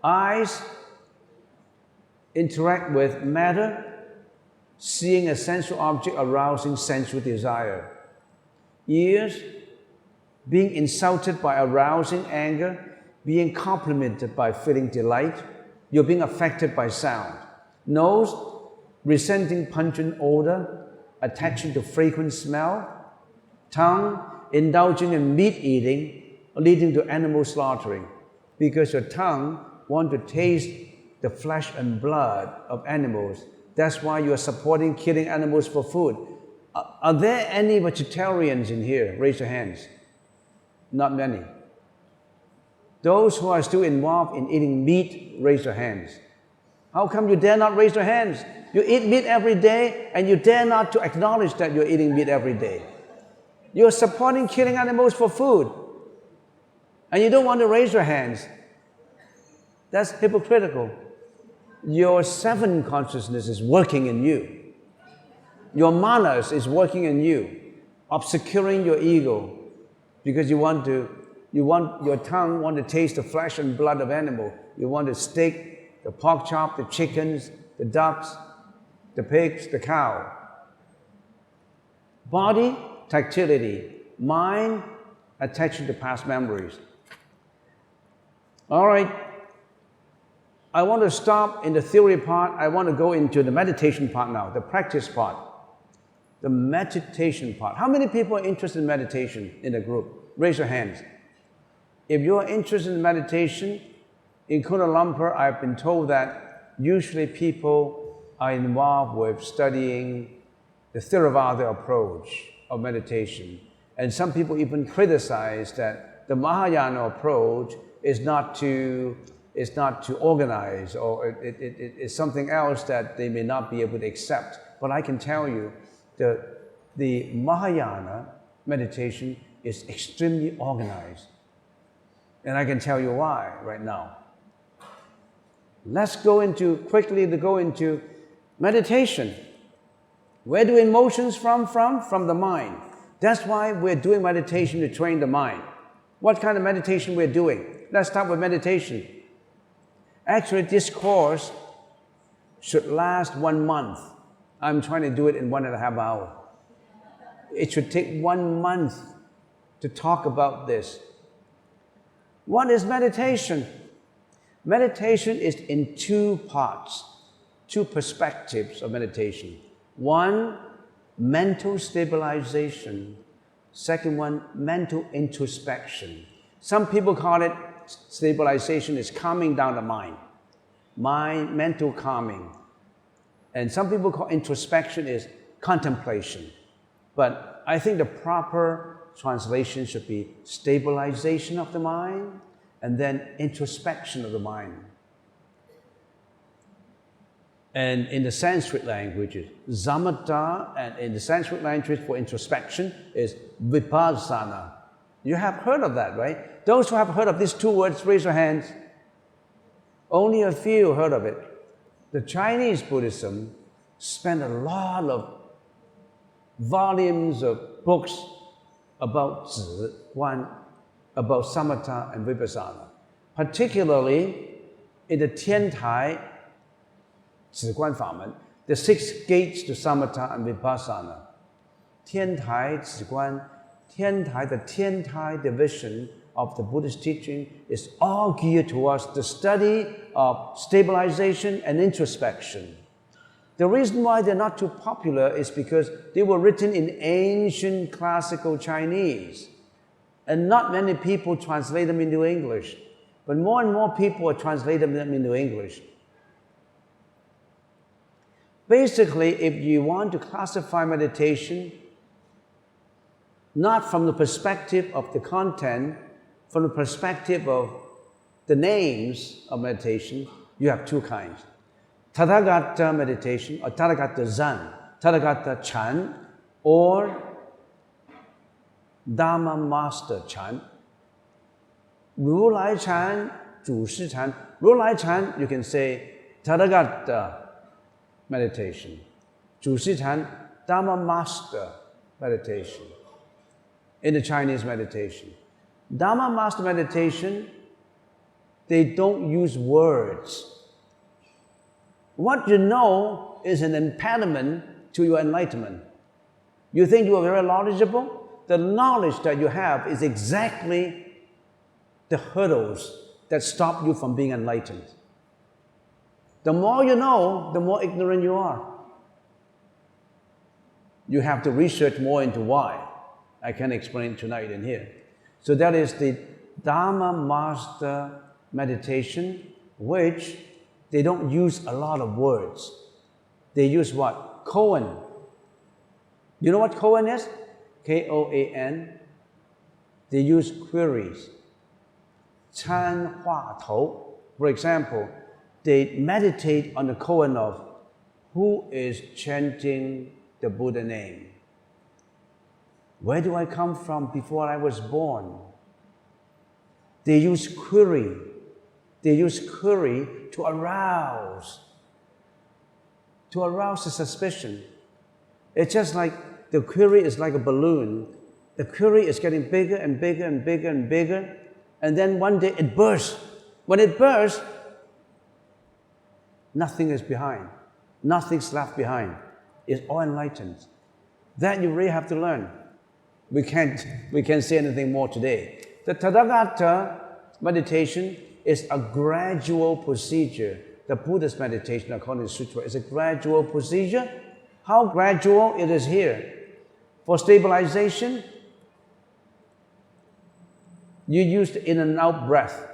eyes interact with matter, seeing a sensual object arousing sensual desire. Ears, being insulted by arousing anger, being complimented by feeling delight. You're being affected by sound. Nose, resenting pungent odor, attaching to fragrant smell. Tongue, indulging in meat eating, leading to animal slaughtering. Because your tongue wants to taste the flesh and blood of animals. That's why you are supporting killing animals for food. Are there any vegetarians in here? Raise your hands. Not many. Those who are still involved in eating meat, raise your hands. How come you dare not raise your hands? You eat meat every day and you dare not to acknowledge that you're eating meat every day. You're supporting killing animals for food and you don't want to raise your hands. That's hypocritical. Your seven consciousness is working in you. Your manas is working in you, obscuring your ego because your tongue want to taste the flesh and blood of animal. You want the steak, the pork chop, the chickens, the ducks, the pigs, the cow. Body, tactility. Mind, attaching to past memories. All right. I want to stop in the theory part. I want to go into the meditation part now, the practice part. The meditation part. How many people are interested in meditation in the group? Raise your hands. If you're interested in meditation, in Kuala Lumpur, I've been told that usually people are involved with studying the Theravada approach of meditation. And some people even criticize that the Mahayana approach is not to organize, or it's something else that they may not be able to accept. But I can tell you, the Mahayana meditation is extremely organized. And I can tell you why right now. Let's quickly go into meditation. Where do emotions come from? From the mind. That's why we're doing meditation, to train the mind. What kind of meditation we're doing? Let's start with meditation. Actually, this course should last 1 month. I'm trying to do it in 1.5 hours. It should take 1 month to talk about this. What is meditation? Meditation is in 2 parts, 2 perspectives of meditation. One, mental stabilization. Second one, mental introspection. Some people call it stabilization is calming down the mind. Mental calming. And some people call introspection is contemplation. But I think the proper translation should be stabilization of the mind and then introspection of the mind. And in the Sanskrit language, samatha, and in the Sanskrit language for introspection is vipassana. You have heard of that, right? Those who have heard of these two words, raise your hands. Only a few heard of it. The Chinese Buddhism spent a lot of volumes of books about Guan, about samatha and vipassana. Particularly in the Tiantai Guan Famen, the 6 gates to samatha and vipassana. Tiantai Guan, Tiantai, the Tiantai division of the Buddhist teaching is all geared towards the study of stabilization and introspection. The reason why they're not too popular is because they were written in ancient classical Chinese, and not many people translate them into English. But more and more people are translating them into English. Basically, if you want to classify meditation, not from the perspective of the content, from the perspective of the names of meditation, you have 2 kinds. Tathagata meditation or Tathagata Zen, Tathagata Chan, or Dharma Master Chan. Ru Lai Chan, Zhu Shi Chan. Ru Lai Chan, you can say Tathagata meditation. Zhu Shi Chan, Dharma Master meditation. In the Chinese meditation. Dharma Master meditation, they don't use words. What you know is an impediment to your enlightenment. You think you are very knowledgeable? The knowledge that you have is exactly the hurdles that stop you from being enlightened. The more you know, the more ignorant you are. You have to research more into why. I can't explain tonight in here. So that is the Dharma Master meditation, which they don't use a lot of words. They use what? Koan. You know what koan is? K-O-A-N. They use queries. Chan Hua Tou. For example, they meditate on the koan of who is chanting the Buddha name. Where do I come from before I was born? They use query. They use query to arouse the suspicion. It's just like the query is like a balloon. The query is getting bigger and bigger and bigger and bigger, and then one day it bursts. When it bursts, nothing is behind. Nothing's left behind. It's all enlightened. That you really have to learn. We can't say anything more today. The Tathagata meditation is a gradual procedure. The Buddhist meditation, according to Sutra, is a gradual procedure. How gradual it is here. For stabilization, you use the in and out breath.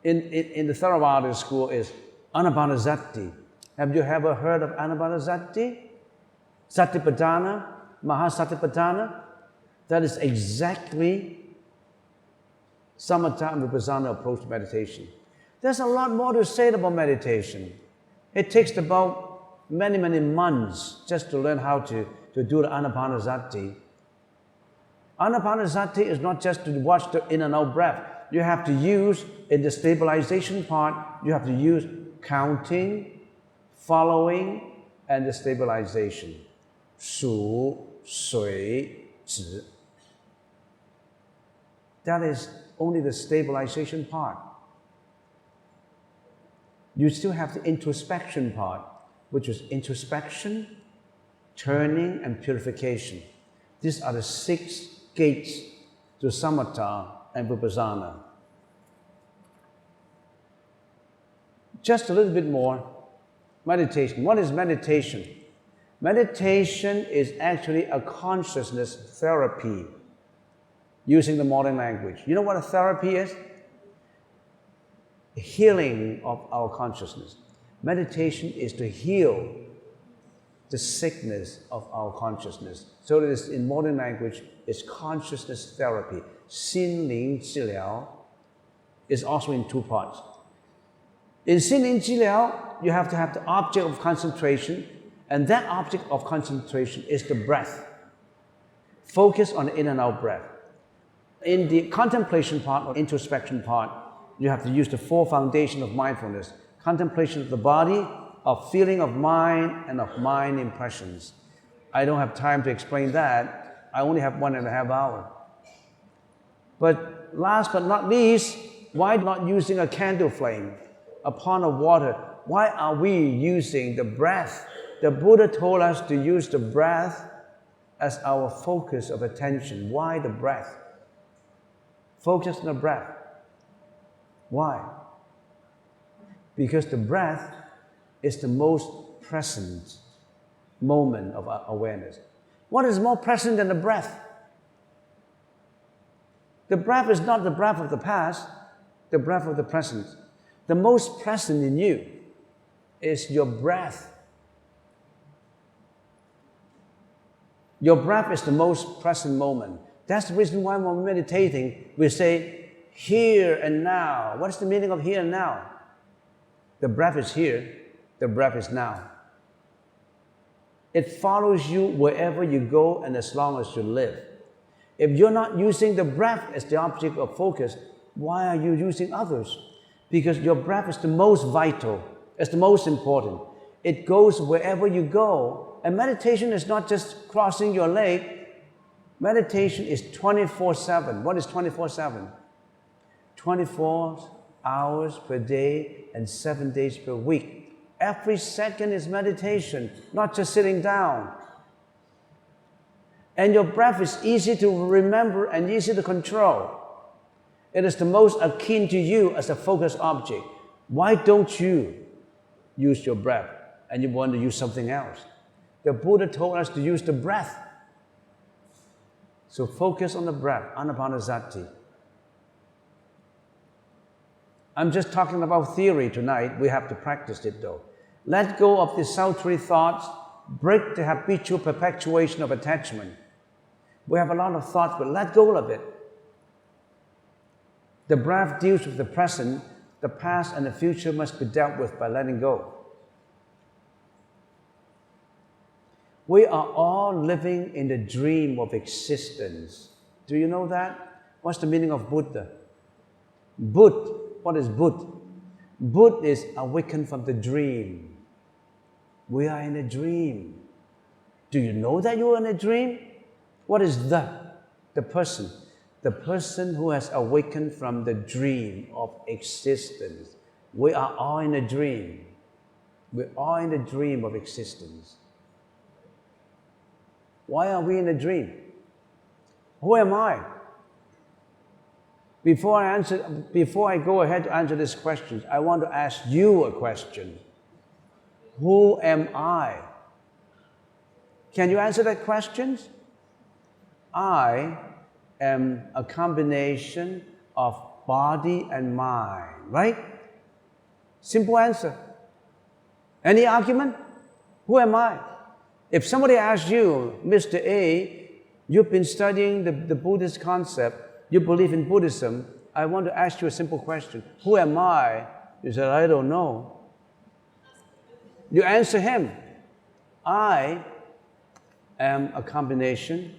In the Theravada school is Anapanasati. Have you ever heard of Anapanasati? Satipatthana, Mahasatipatthana? That is exactly samatha and vipassana approach to meditation. There's a lot more to say about meditation. It takes about many months just to learn how to do the Anapanasati. Anapanasati is not just to watch the in and out breath. You have to use, in the stabilization part, you have to use counting, following, and the stabilization. Shu, Sui, Zhi. That is only the stabilization part. You still have the introspection part, which is introspection, turning, and purification. These are the 6 gates to samatha and vipassana. Just a little bit more. Meditation. What is meditation? Meditation is actually a consciousness therapy, using the modern language. You know what a therapy is? Healing of our consciousness. Meditation is to heal the sickness of our consciousness. So it is, in modern language, it's consciousness therapy. 心灵治疗 is also in two parts. In 心灵治疗, you have to have the object of concentration, and that object of concentration is the breath. Focus on the in and out breath. In the contemplation part or introspection part, you have to use the four foundations of mindfulness. Contemplation of the body, of feeling of mind, and of mind impressions. I don't have time to explain that. I only have 1.5 hours. But last but not least, why not using a candle flame, a pond of water? Why are we using the breath? The Buddha told us to use the breath as our focus of attention. Why the breath? Focus on the breath. Why? Because the breath is the most present moment of our awareness. What is more present than the breath? The breath is not the breath of the past, the breath of the present. The most present in you is your breath. Your breath is the most present moment. That's the reason why when we're meditating, we say, here and now. What is the meaning of here and now? The breath is here, the breath is now. It follows you wherever you go and as long as you live. If you're not using the breath as the object of focus, why are you using others? Because your breath is the most vital, it's the most important. It goes wherever you go. And meditation is not just crossing your leg. Meditation is 24/7. What is 24/7? 24 hours per day and 7 days per week. Every second is meditation, not just sitting down. And your breath is easy to remember and easy to control. It is the most akin to you as a focus object. Why don't you use your breath and you want to use something else? The Buddha told us to use the breath. So focus on the breath, anapanasati. I'm just talking about theory tonight. We have to practice it though. Let go of the sultry thoughts. Break the habitual perpetuation of attachment. We have a lot of thoughts, but let go of it. The breath deals with the present. The past and the future must be dealt with by letting go. We are all living in the dream of existence. Do you know that? What's the meaning of Buddha? Bud. What is Bud? Bud is awakened from the dream. We are in a dream. Do you know that you are in a dream? What is the person? The person who has awakened from the dream of existence. We are all in a dream. We are in a dream of existence. Why are we in a dream? Who am I? Before I go ahead to answer this question, I want to ask you a question. Who am I? Can you answer that question? I am a combination of body and mind, right? Simple answer. Any argument? Who am I? If somebody asks you, Mr. A, you've been studying the Buddhist concept, you believe in Buddhism, I want to ask you a simple question. Who am I? You said, I don't know. You answer him, I am a combination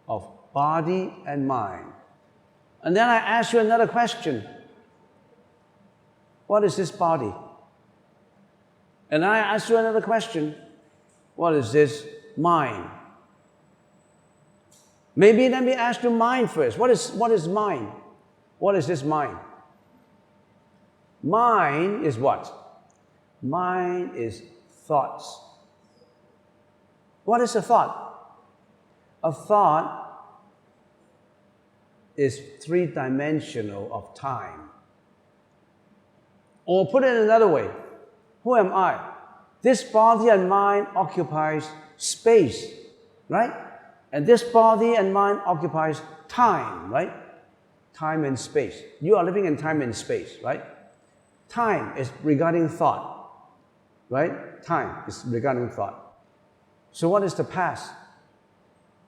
of body and mind. And then I ask you another question. What is this body? And I ask you another question. What is this mind? Maybe let me ask you mind first. What is mind? What is this mind? Mind is what? Mind is thoughts. What is a thought? A thought is three-dimensional of time. Or put it another way, who am I? This body and mind occupies space, right? And this body and mind occupies time, right? Time and space. You are living in time and space, right? Time is regarding thought, right? Time is regarding thought. So what is the past?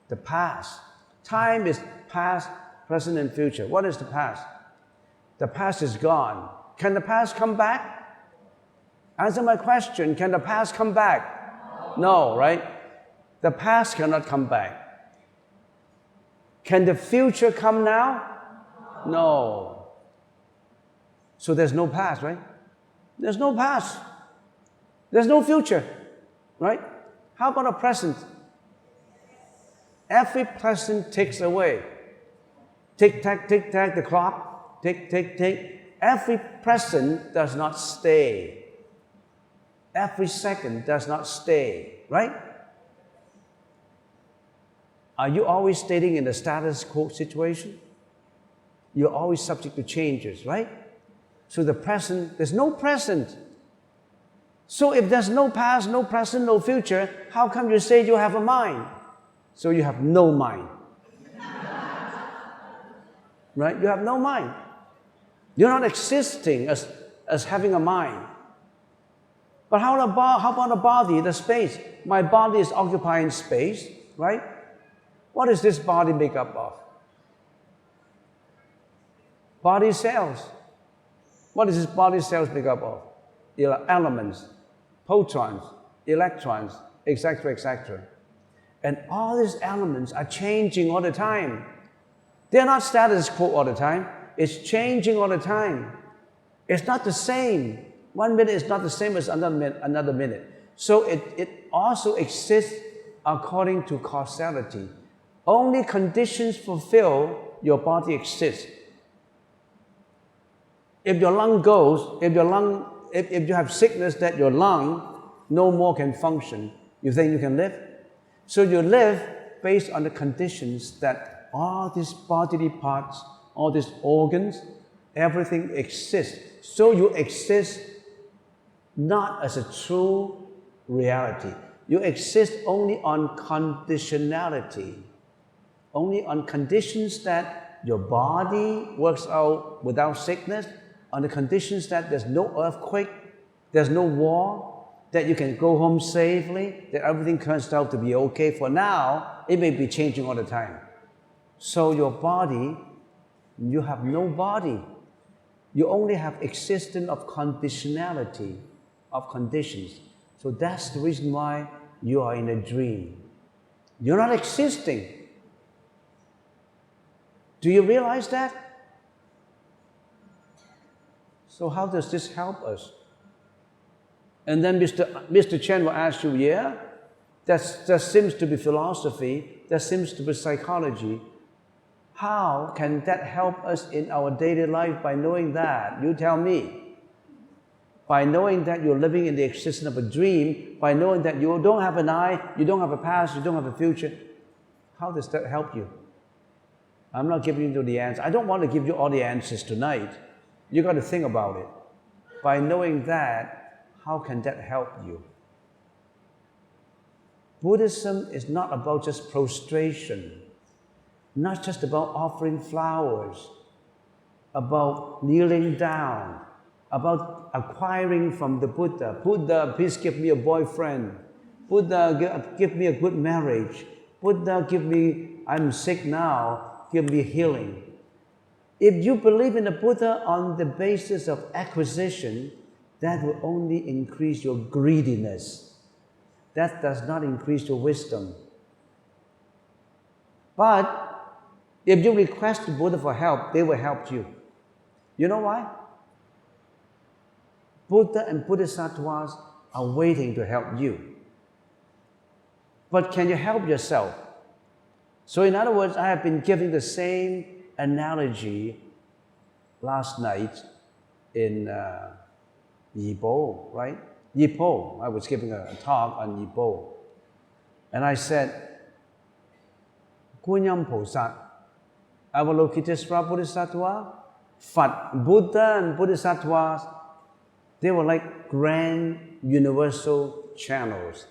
The past. Time is past, present, and future. What is the past? The past is gone. Can the past come back? Answer my question. Can the past come back? No, right? The past cannot come back. Can the future come now? No. So there's no past, right? There's no past. There's no future, right? How about a present? Every present takes away. Tick, tack, the clock. Tick, tick, tick. Every present does not stay. Every second does not stay, right? Are you always staying in the status quo situation? You're always subject to changes, right? So the present, there's no present. So if there's no past, no present, no future, how come you say you have a mind? So you have no mind. Right? You have no mind. You're not existing as having a mind. But how about the body, the space? My body is occupying space, right? What is this body made up of? Body cells. What is this body cells made up of? Elements, protons, electrons, etc., etc. And all these elements are changing all the time. They're not status quo all the time. It's changing all the time. It's not the same. 1 minute is not the same as another minute. So it also exists according to causality. Only conditions fulfill, your body exists. If your lung goes, if you have sickness that your lung no more can function, you think you can live? So you live based on the conditions that all these bodily parts, all these organs, everything exists. So you exist not as a true reality. You exist only on conditionality. Only on conditions that your body works out without sickness, on the conditions that there's no earthquake, there's no war, that you can go home safely, that everything turns out to be okay for now. It may be changing all the time. So your body, you have no body. You only have existence of conditionality, of conditions. So that's the reason why you are in a dream. You're not existing. Do you realize that? So how does this help us? And then Mr. Cheng will ask you, yeah, that seems to be philosophy, that seems to be psychology. How can that help us in our daily life by knowing that? You tell me. By knowing that you're living in the existence of a dream, by knowing that you don't have an eye, you don't have a past, you don't have a future, how does that help you? I'm not giving you the answer. I don't want to give you all the answers tonight. You got to think about it. By knowing that, how can that help you? Buddhism is not about just prostration, not just about offering flowers, about kneeling down, about acquiring from the Buddha. Buddha, please give me a boyfriend. Buddha, give me a good marriage. Buddha, give me, I'm sick now, give me healing. If you believe in the Buddha on the basis of acquisition, that will only increase your greediness. That does not increase your wisdom. But if you request the Buddha for help, they will help you. You know why? Buddha and Bodhisattvas are waiting to help you. But can you help yourself? So in other words, I have been giving the same analogy last night in Yibo, right? Yibo, I was giving a talk on Yibo. And I said, Guan菩薩, Avalokitesvara Bodhisattva, Phật, Buddha and Bodhisattvas, they were like grand universal channels.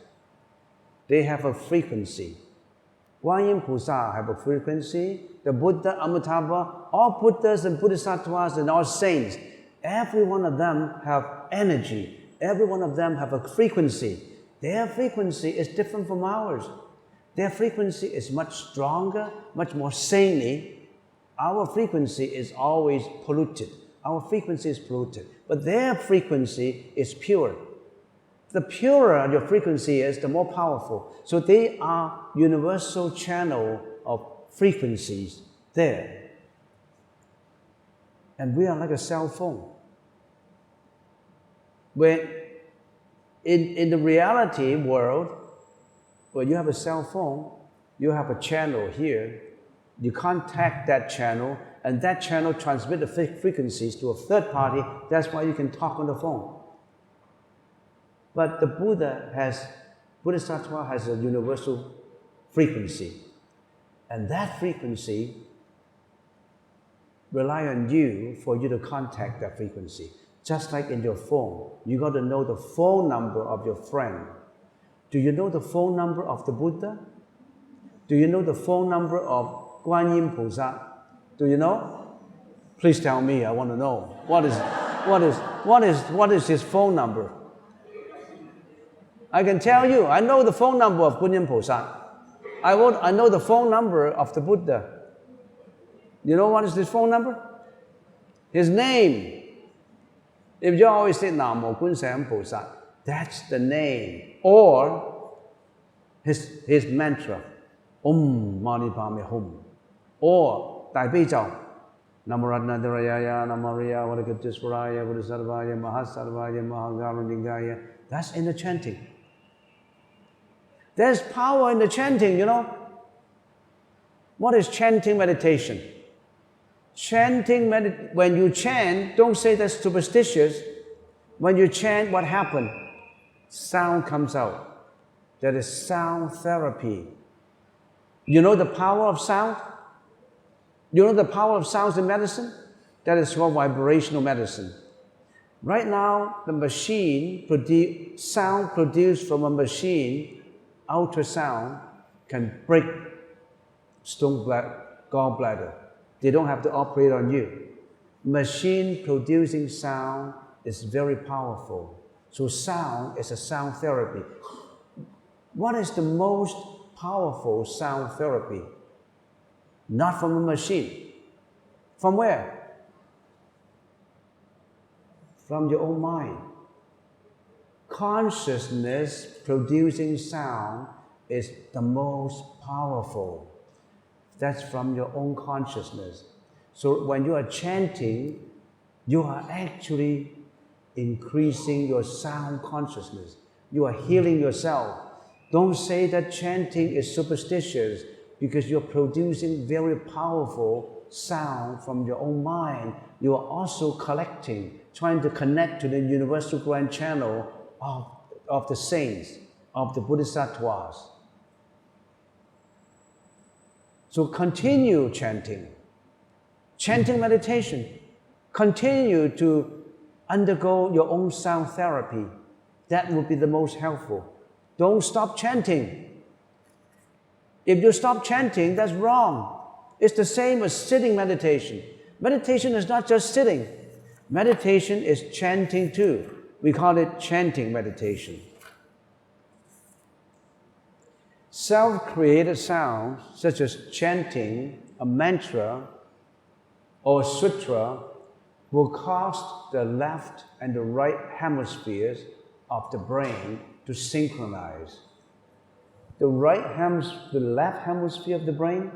they have a frequency. Guan Yin Pusa have a frequency. The Buddha, Amitabha, all Buddhas and Bodhisattvas and all saints, every one of them have energy. Every one of them have a frequency. Their frequency is different from ours. Their frequency is much stronger, much more saintly. Our frequency is always polluted. Our frequency is polluted. But their frequency is pure. The purer your frequency is, the more powerful. So they are universal channel of frequencies there. And we are like a cell phone. When in the reality world, when you have a cell phone, you have a channel here. You contact that channel, and that channel transmits the frequencies to a third party. That's why you can talk on the phone. But the Bodhisattva has a universal frequency. And that frequency rely on you for you to contact that frequency. Just like in your phone, you got to know the phone number of your friend. Do you know the phone number of the Buddha? Do you know the phone number of Guan Yin Pusa? Do you know? Please tell me, I want to know. What is his phone number? I can tell you, I know the phone number of Guan Yin Pusa. I know the phone number of the Buddha. You know what is his phone number? His name. If you always say Namo Guan Pusa, that's the name. Or his mantra, Mani Padme Hum. Or Dai Bei Jiao, Namo Ratna Darayaya, Namo Riya, Vadagatisvaraya, Vadasarvaya, Mahasarvaya, Mahagarundingaya. That's in the chanting. There's power in the chanting, you know. What is chanting meditation? When you chant, don't say that's superstitious. When you chant, what happens? Sound comes out. That is sound therapy. You know the power of sound? You know the power of sounds in medicine? That is called vibrational medicine. Right now, the machine, sound produced from a machine, ultrasound, can break gallbladder. They don't have to operate on you. Machine producing sound is very powerful. So sound is a sound therapy. What is the most powerful sound therapy? Not from a machine. From where? From your own mind. Consciousness producing sound is the most powerful. That's from your own consciousness. So when you are chanting, you are actually increasing your sound consciousness. You are healing yourself. Don't say that chanting is superstitious because you're producing very powerful sound from your own mind. You are also collecting, trying to connect to the universal grand channel of the saints, of the Bodhisattvas. So continue chanting. Chanting meditation. Continue to undergo your own sound therapy. That will be the most helpful. Don't stop chanting. If you stop chanting, that's wrong. It's the same as sitting meditation. Meditation is not just sitting. Meditation is chanting too. We call it chanting meditation. Self-created sounds, such as chanting, a mantra, or a sutra, will cause the left and the right hemispheres of the brain to synchronize. The left hemisphere of the brain,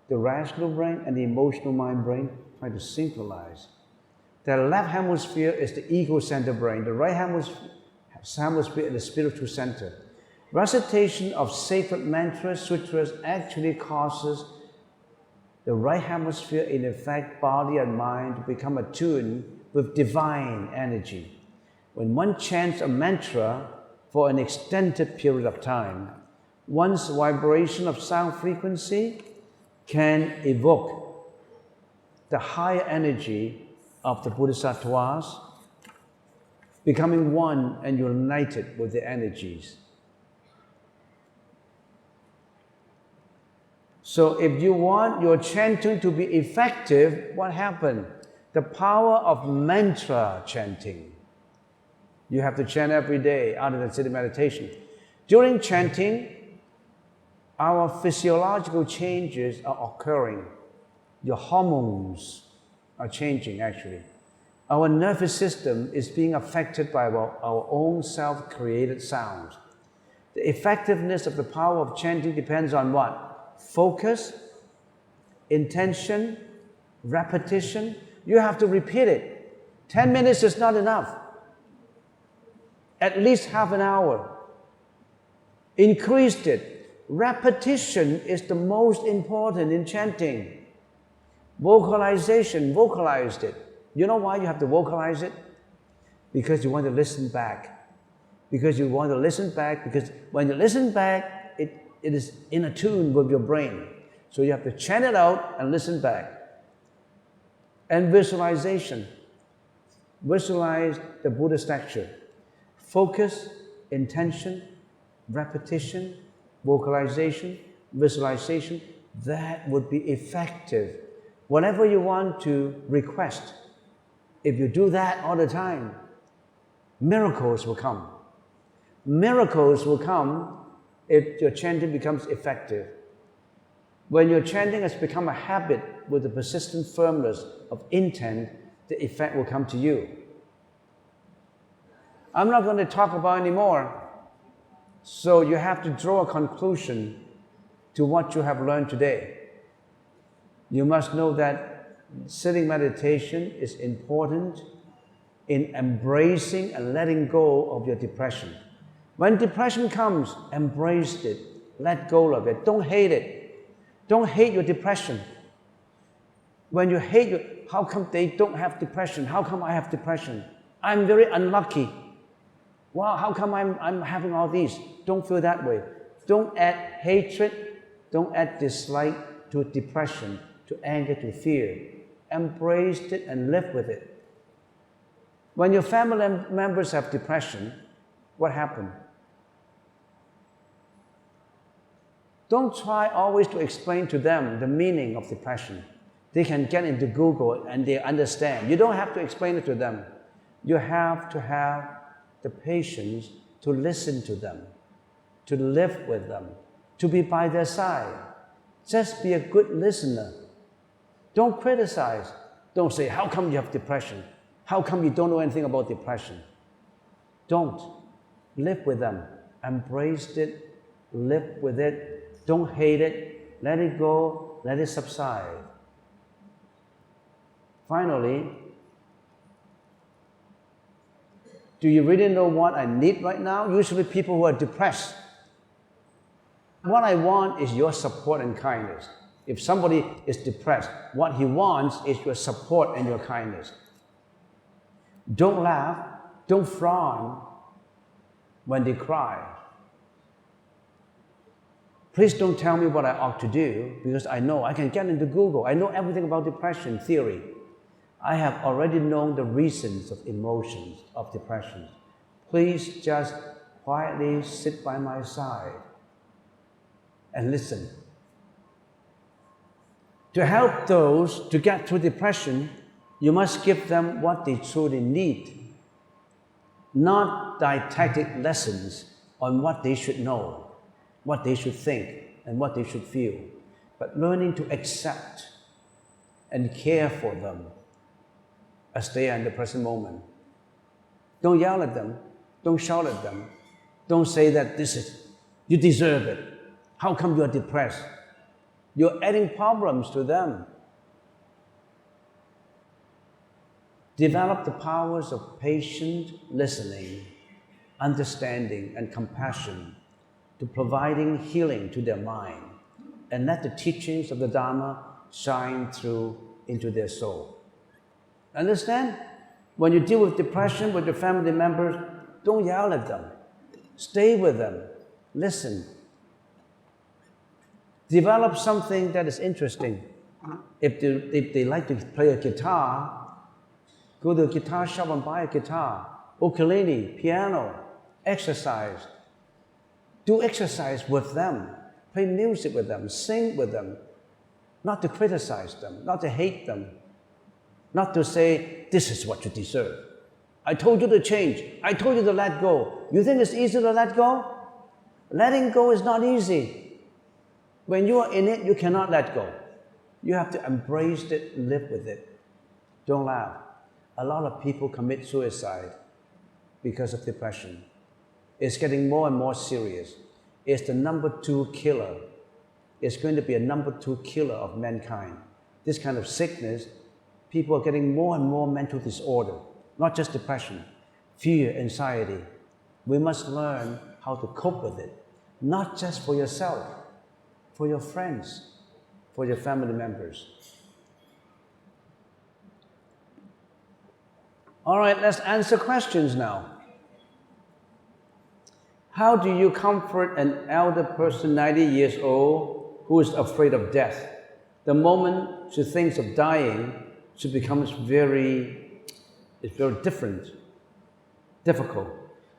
the rational brain, and the emotional mind brain try to synchronize. The left hemisphere is the ego center brain. The right hemisphere is the spiritual center. Recitation of sacred mantras, sutras, actually causes the right hemisphere, in effect, body and mind, to become attuned with divine energy. When one chants a mantra for an extended period of time, one's vibration of sound frequency can evoke the higher energy of the Bodhisattvas, becoming one and united with the energies. So if you want your chanting to be effective, what happened? The power of mantra chanting. You have to chant every day out of the sitting meditation. During chanting, our physiological changes are occurring. Your hormones are changing actually. Our nervous system is being affected by our own self-created sounds. The effectiveness of the power of chanting depends on what? Focus, intention, repetition. You have to repeat it. 10 minutes is not enough. At least half an hour. Increased it. Repetition is the most important in chanting. Vocalization, vocalized it. You know why you have to vocalize it? Because you want to listen back. Because when you listen back, it is in a tune with your brain. So you have to chant it out and listen back. And visualization. Visualize the Buddha statue. Focus, intention, repetition, vocalization, visualization. That would be effective. Whatever you want to request, if you do that all the time, miracles will come. Miracles will come if your chanting becomes effective. When your chanting has become a habit with the persistent firmness of intent, the effect will come to you. I'm not going to talk about anymore. So you have to draw a conclusion to what you have learned today. You must know that sitting meditation is important in embracing and letting go of your depression. When depression comes, embrace it. Let go of it. Don't hate it. Don't hate your depression. When you hate how come they don't have depression? How come I have depression? I'm very unlucky. Wow, how come I'm having all these? Don't feel that way. Don't add hatred. Don't add dislike to depression, to anger, to fear. Embrace it and live with it. When your family members have depression, what happens? Don't try always to explain to them the meaning of depression. They can get into Google and they understand. You don't have to explain it to them. You have to have the patience to listen to them, to live with them, to be by their side. Just be a good listener. Don't criticize. Don't say, how come you have depression? How come you don't know anything about depression? Don't. Live with them. Embrace it. Live with it. Don't hate it. Let it go. Let it subside. Finally, do you really know what I need right now? Usually people who are depressed. What I want is your support and kindness. If somebody is depressed, what he wants is your support and your kindness. Don't laugh, don't frown when they cry. Please don't tell me what I ought to do, because I know, I can get into Google. I know everything about depression theory. I have already known the reasons of emotions of depression. Please just quietly sit by my side and listen. To help those to get through depression, you must give them what they truly need, not didactic lessons on what they should know, what they should think, and what they should feel, but learning to accept and care for them as they are in the present moment. Don't yell at them. Don't shout at them. Don't say that you deserve it. How come you are depressed? You're adding problems to them. Develop the powers of patient listening, understanding, and compassion to providing healing to their mind, and let the teachings of the Dharma shine through into their soul. Understand? When you deal with depression with your family members, don't yell at them. Stay with them. Listen. Develop something that is interesting. If they like to play a guitar, go to a guitar shop and buy a guitar. Ukulele, piano, exercise. Do exercise with them. play music with them, sing with them, not to criticize them, not to hate them, not to say, this is what you deserve. I told you to change. I told you to let go. You think it's easy to let go? Letting go is not easy. When you are in it, you cannot let go. You have to embrace it, live with it. Don't laugh. A lot of people commit suicide because of depression. It's getting more and more serious. It's the number 2 killer. It's going to be a number 2 killer of mankind. This kind of sickness, people are getting more and more mental disorder, not just depression, fear, anxiety. We must learn how to cope with it, not just for yourself, for your friends, for your family members. All right, let's answer questions now. How do you comfort an elder person, 90 years old, who is afraid of death? The moment she thinks of dying, she becomes very difficult.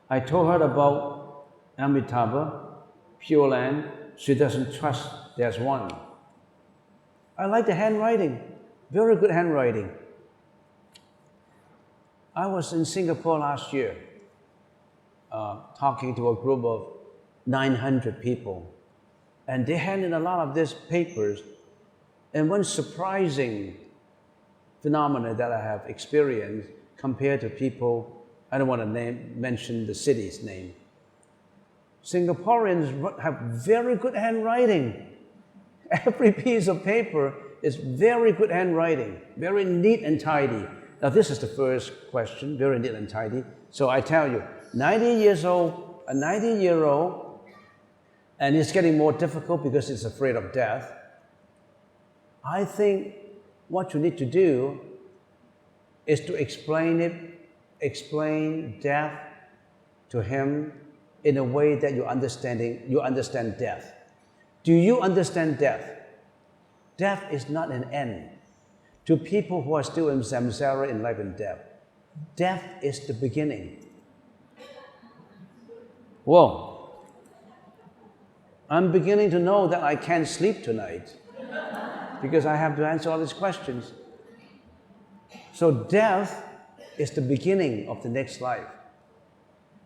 I told her about Amitabha, Pure Land. She doesn't trust there's one. I like the handwriting, very good handwriting. I was in Singapore last year, talking to a group of 900 people, and they handed a lot of these papers. And one surprising phenomenon that I have experienced compared to people, I don't want to mention the city's name. Singaporeans have very good handwriting. Every piece of paper is very good handwriting, very neat and tidy. Now this is the first question, very neat and tidy. So I tell you, 90 years old, a 90-year-old, and it's getting more difficult because it's afraid of death. I think what you need to do is to explain death to him in a way that you understand death. Do you understand death? Death is not an end. To people who are still in samsara, in life and death, death is the beginning. Whoa. I'm beginning to know that I can't sleep tonight because I have to answer all these questions. So death is the beginning of the next life.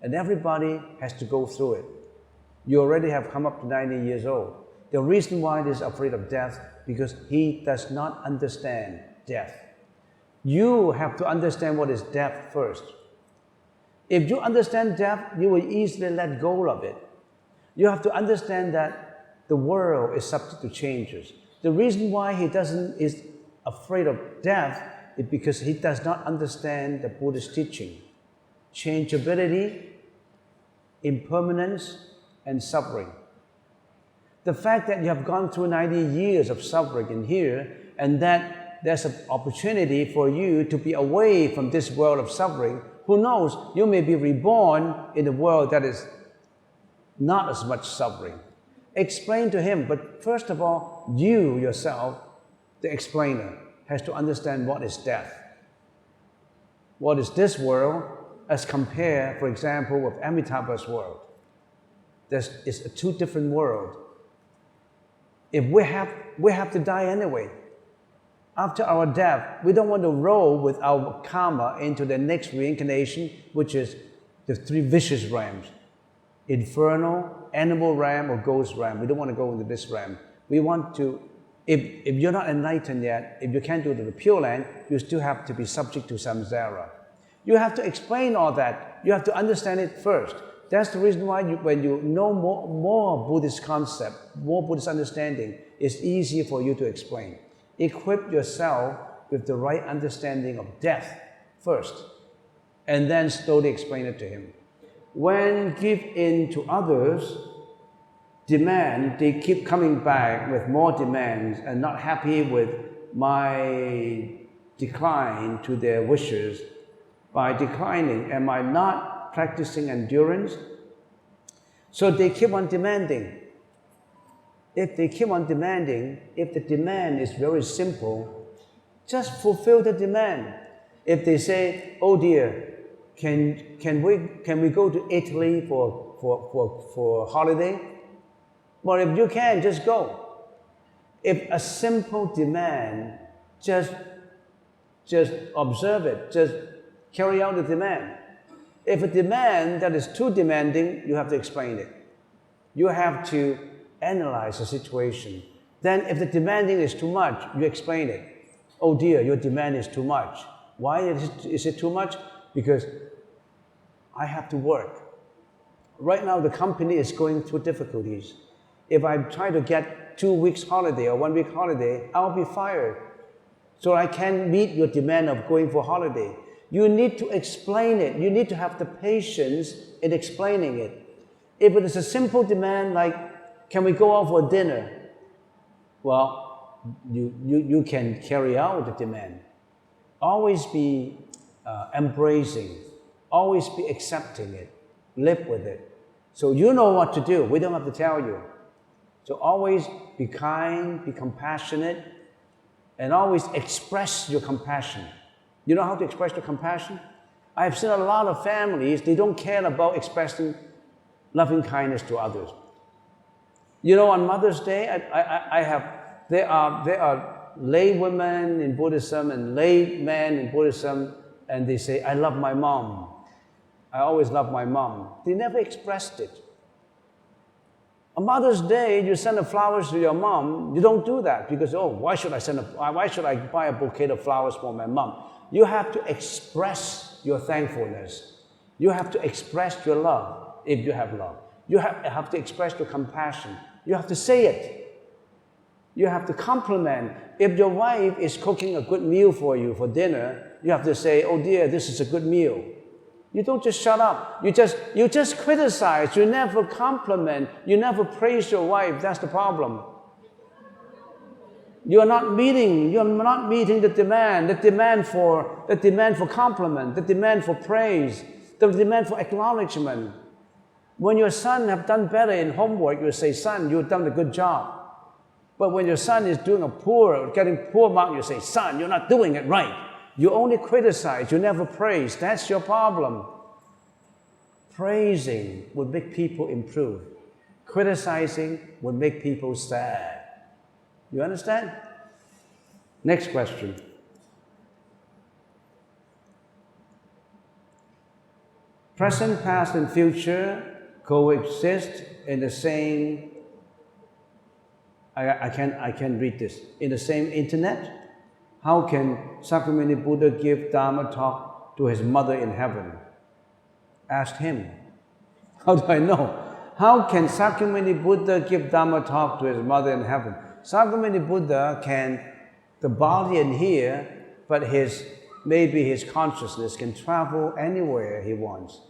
And everybody has to go through it. You already have come up to 90 years old. The reason why he is afraid of death, because he does not understand death. You have to understand what is death first. If you understand death, you will easily let go of it. You have to understand that the world is subject to changes. The reason why he is afraid of death is because he does not understand the Buddhist teaching. Changeability, impermanence, and suffering. The fact that you have gone through 90 years of suffering in here, and that there's an opportunity for you to be away from this world of suffering, who knows, you may be reborn in a world that is not as much suffering. Explain to him, but first of all, you yourself, the explainer, has to understand what is death. What is this world as compared, for example, with Amitabha's world. It's a two different worlds. If we have to die anyway. After our death, we don't want to roll with our karma into the next reincarnation, which is the 3 vicious realms. Infernal, animal realm, or ghost realm. We don't want to go into this realm. We want to, if you're not enlightened yet, if you can't do the Pure Land, you still have to be subject to samsara. You have to explain all that. You have to understand it first. That's the reason why when you know more Buddhist concept, more Buddhist understanding, it's easier for you to explain. Equip yourself with the right understanding of death first, and then slowly explain it to him. When give in to others' demand, they keep coming back with more demands and not happy with my decline to their wishes. By declining, am I not practicing endurance? So they keep on demanding. If they keep on demanding, if the demand is very simple, just fulfill the demand. If they say, oh dear, can we go to Italy for holiday? But if you can, just go. If a simple demand, just observe it, just carry out the demand. If a demand that is too demanding, you have to explain it. You have to analyze the situation. Then if the demanding is too much, you explain it. Oh dear, your demand is too much. Why is it too much? Because I have to work. Right now, the company is going through difficulties. If I try to get 2 weeks holiday or 1 week holiday, I'll be fired. So I can't meet your demand of going for holiday. You need to explain it. You need to have the patience in explaining it. If it is a simple demand like, can we go out for dinner? Well, you can carry out the demand. Always be embracing. Always be accepting it. Live with it. So you know what to do. We don't have to tell you. So always be kind, be compassionate, and always express your compassion. You know how to express your compassion? I've seen a lot of families, they don't care about expressing loving kindness to others. You know, on Mother's Day, there are lay women in Buddhism and lay men in Buddhism, and they say, I love my mom. I always love my mom. They never expressed it. On Mother's Day, you send the flowers to your mom. You don't do that because, oh, why should I buy a bouquet of flowers for my mom? You have to express your thankfulness. You have to express your love, if you have love. You have to express your compassion. You have to say it. You have to compliment. If your wife is cooking a good meal for you for dinner, you have to say, oh dear, this is a good meal. You don't just shut up. You just criticize. You never compliment. You never praise your wife. That's the problem. You're not meeting the demand for compliment, the demand for praise, the demand for acknowledgement. When your son have done better in homework, you say, son, you've done a good job. But when your son is getting poor mark, you say, son, you're not doing it right. You only criticize, you never praise. That's your problem. Praising would make people improve. Criticizing would make people sad. You understand? Next question. Present, past, and future coexist in the same, I can't read this, in the same internet? How can Sakyamuni Buddha give Dharma talk to his mother in heaven? Ask him. How do I know? How can Sakyamuni Buddha give Dharma talk to his mother in heaven? Sakyamuni Buddha the body in here, but maybe his consciousness can travel anywhere he wants.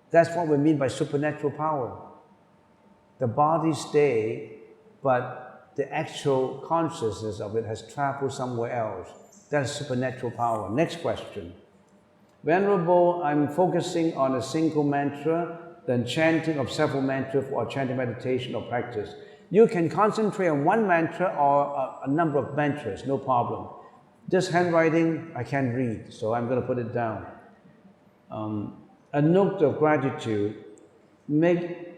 That's what we mean by supernatural power. The body stays, but the actual consciousness of it has traveled somewhere else. That's supernatural power. Next question. Venerable, I'm focusing on a single mantra, then chanting of several mantras for chanting meditation or practice. You can concentrate on one mantra or a number of mantras, no problem. This handwriting, I can't read, so I'm going to put it down. A note of gratitude. Make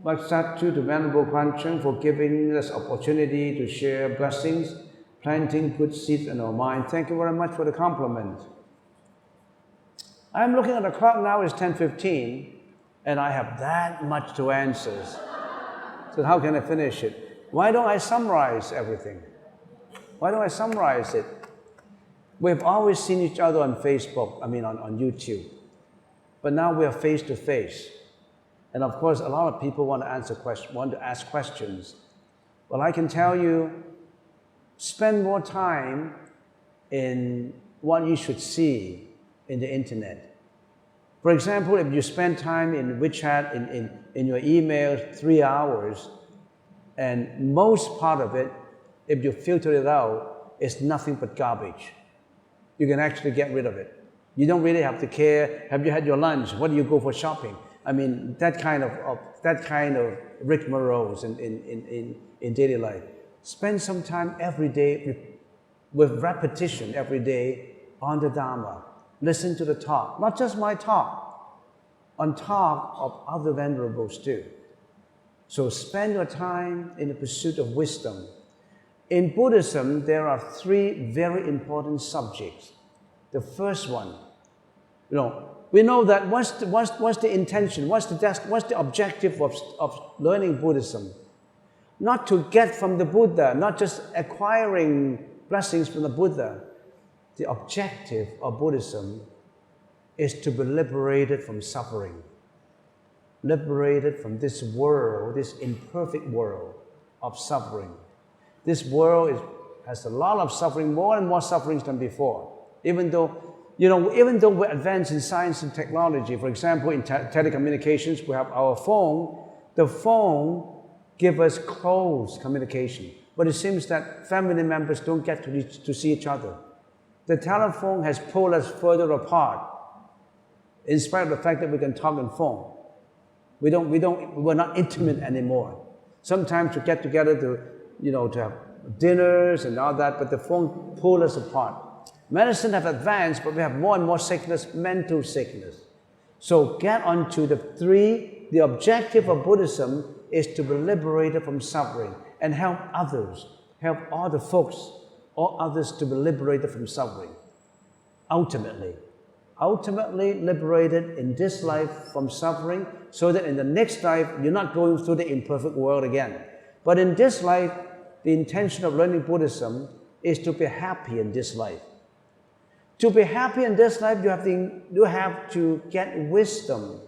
Vaksatu to Venerable Guan Cheng for giving us opportunity to share blessings, planting good seeds in our mind. Thank you very much for the compliment. I'm looking at the clock now, it's 10:15, and I have that much to answer. So how can I finish it? Why don't I summarize everything? Why don't I summarize it? We've always seen each other on Facebook, on YouTube. But now we are face to face. And of course, a lot of people want to ask questions. Well, I can tell you, spend more time in what you should see in the internet. For example, if you spend time in WeChat, in your email, 3 hours, and most part of it, if you filter it out, is nothing but garbage. You can actually get rid of it. You don't really have to care, have you had your lunch? What do you go for shopping? That kind of rigmaroles in daily life. Spend some time every day with repetition every day on the Dharma. Listen to the talk, not just my talk, on talk of other venerables too. So spend your time in the pursuit of wisdom. In Buddhism, there are three very important subjects. The first one, we know that what's the intention, what's the objective of learning Buddhism? Not to get from the Buddha, not just acquiring blessings from the Buddha. The objective of Buddhism is to be liberated from suffering, liberated from this world, this imperfect world of suffering. This world has a lot of suffering, more and more sufferings than before. Even though we're advanced in science and technology, for example, in telecommunications, we have our phone. The phone gives us close communication, but it seems that family members don't get to see each other. The telephone has pulled us further apart, in spite of the fact that we can talk on phone. We're not intimate anymore. Sometimes we get together to have dinners and all that, but the phone pulls us apart. Medicine have advanced, but we have more and more sickness, mental sickness. So get on to the objective of Buddhism is to be liberated from suffering and help others, help all the folks, all others to be liberated from suffering. Ultimately liberated in this life from suffering, so that in the next life, you're not going through the imperfect world again. But in this life, the intention of learning Buddhism is to be happy in this life. To be happy in this life, you have to get wisdom.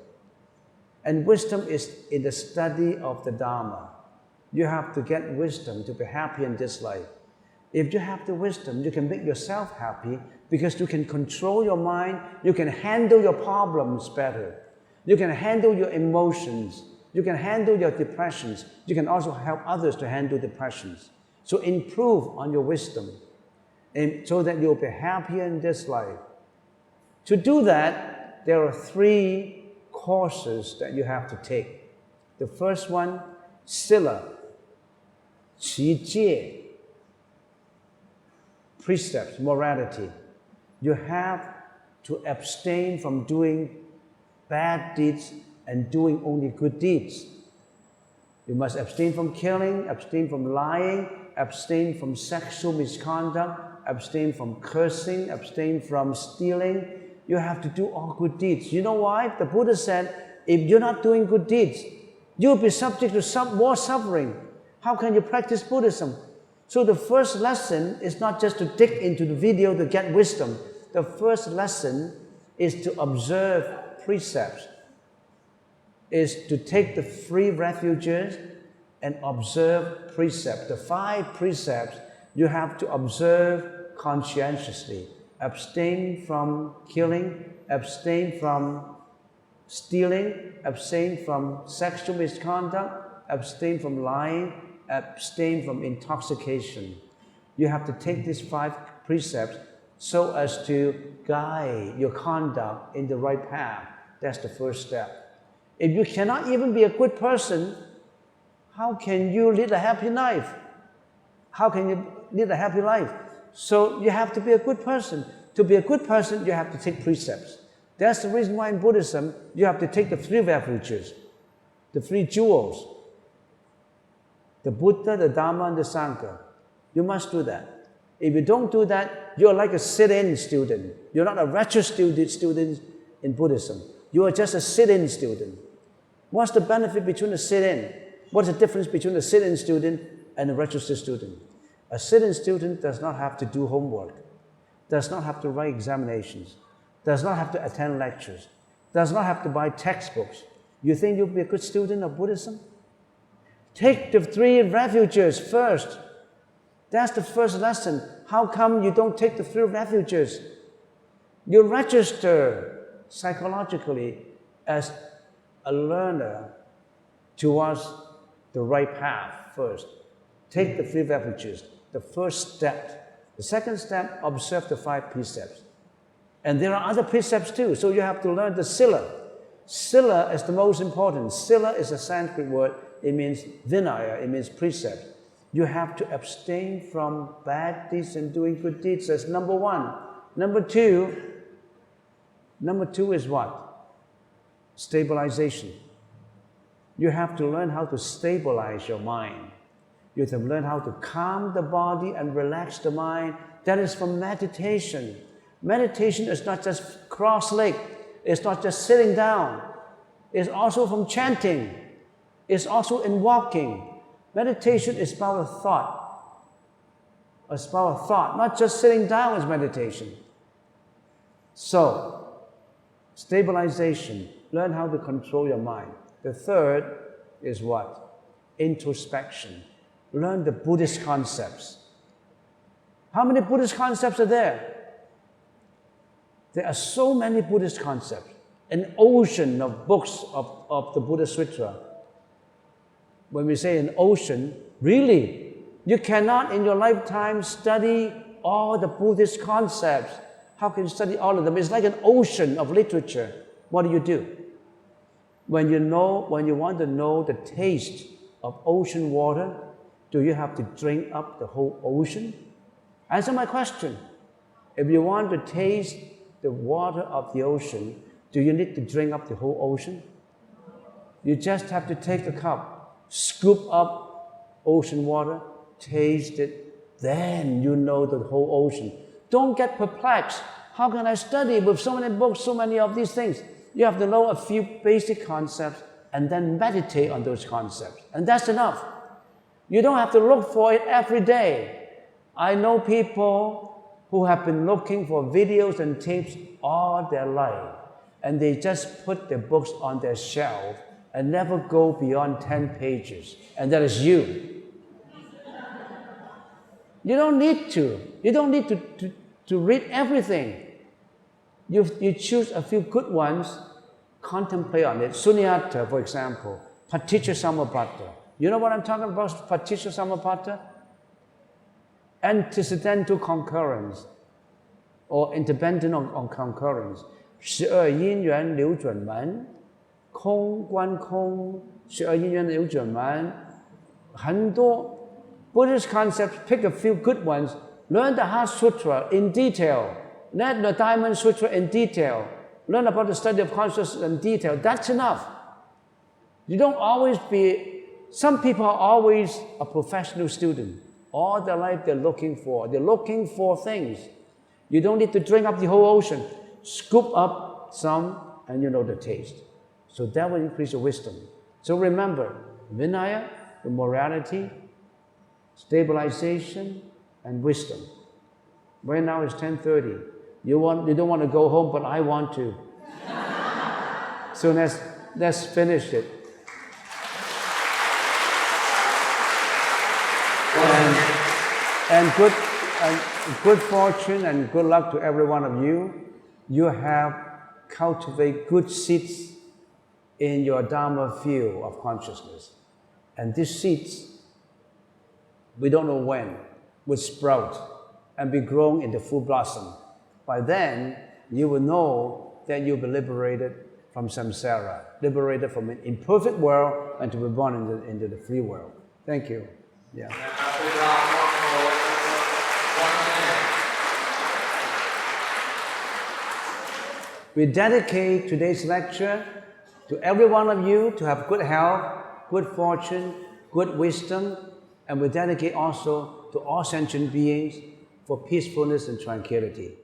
And wisdom is in the study of the Dharma. You have to get wisdom to be happy in this life. If you have the wisdom, you can make yourself happy because you can control your mind, you can handle your problems better. You can handle your emotions, you can handle your depressions, you can also help others to handle depressions. So improve on your wisdom, and so that you'll be happier in this life. To do that, there are three courses that you have to take. The first one, Sila, Qi Jie, precepts, morality. You have to abstain from doing bad deeds and doing only good deeds. You must abstain from killing, abstain from lying, abstain from sexual misconduct, abstain from cursing, abstain from stealing. You have to do all good deeds. You know why? The Buddha said, if you're not doing good deeds, you'll be subject to more suffering. How can you practice Buddhism? So the first lesson is not just to dig into the video to get wisdom. The first lesson is to observe precepts, is to take the 3 refuges and observe precepts. The 5 precepts you have to observe conscientiously. Abstain from killing, abstain from stealing, abstain from sexual misconduct, abstain from lying, abstain from intoxication. You have to take these 5 precepts so as to guide your conduct in the right path. That's the first step. If you cannot even be a good person, how can you lead a happy life? How can you lead a happy life? So you have to be a good person. To be a good person, you have to take precepts. That's the reason why in Buddhism, you have to take the 3 refuges, the 3 jewels, the Buddha, the Dharma, and the Sangha. You must do that. If you don't do that, you're like a sit-in student. You're not a registered student in Buddhism. You are just a sit-in student. What's the benefit between a sit-in? What's the difference between a sit-in student and a registered student? A sit-in student does not have to do homework, does not have to write examinations, does not have to attend lectures, does not have to buy textbooks. You think you'll be a good student of Buddhism? Take the 3 refuges first. That's the first lesson. How come you don't take the 3 refuges? You register psychologically as a learner towards the right path first. Take the 3 refuges, the first step. The second step, observe the 5 precepts. And there are other precepts too, so you have to learn the Sila. Sila is the most important. Sila is a Sanskrit word. It means Vinaya, it means precept. You have to abstain from bad deeds and doing good deeds. That's number 1. Number 2 is what? Stabilization. You have to learn how to stabilize your mind. You have to learn how to calm the body and relax the mind. That is from meditation. Meditation is not just cross-legged. It's not just sitting down. It's also from chanting. It's also in walking. Meditation is about a thought. It's about a thought. Not just sitting down is meditation. So, stabilization. Learn how to control your mind. The third is what? Introspection. Learn the Buddhist concepts. How many Buddhist concepts are there? There are so many Buddhist concepts. An ocean of books of the Buddha Sutra. When we say an ocean, really, you cannot in your lifetime study all the Buddhist concepts. How can you study all of them? It's like an ocean of literature. What do? When you want to know the taste of ocean water, do you have to drink up the whole ocean? Answer my question. If you want to taste the water of the ocean, do you need to drink up the whole ocean? You just have to take the cup, scoop up ocean water, taste it, then you know the whole ocean. Don't get perplexed. How can I study with so many books, so many of these things? You have to know a few basic concepts and then meditate on those concepts. And that's enough. You don't have to look for it every day. I know people who have been looking for videos and tapes all their life, and they just put their books on their shelf and never go beyond 10 pages. And that is you. You don't need to. You don't need to read everything. You choose a few good ones, contemplate on it. Sunyata, for example, Paticca Samuppada. You know what I'm talking about, Paticca Samuppada? Antecedental concurrence, or interdependent on concurrence. 12因缘流转门, 空观空, 12因缘流转门, 很多 Buddhist concepts, pick a few good ones, learn the Heart Sutra in detail, learn the Diamond Sutra in detail, learn about the study of consciousness in detail. That's enough. You don't always be, some people are always a professional student. All their life they're looking for things. You don't need to drink up the whole ocean. Scoop up some and you know the taste. So that will increase your wisdom. So remember, Vinaya, the morality, stabilization, and wisdom. Right now it's 10:30. You don't want to go home, but I want to. So let's finish it. And good fortune and good luck to every one of you. You have cultivate good seeds in your Dharma field of consciousness. And these seeds, we don't know when, will sprout and be grown into full blossom. By then, you will know that you'll be liberated from samsara, liberated from an imperfect world and to be born into the free world. Thank you. Yeah. We dedicate today's lecture to every one of you to have good health, good fortune, good wisdom, and we dedicate also to all sentient beings for peacefulness and tranquility.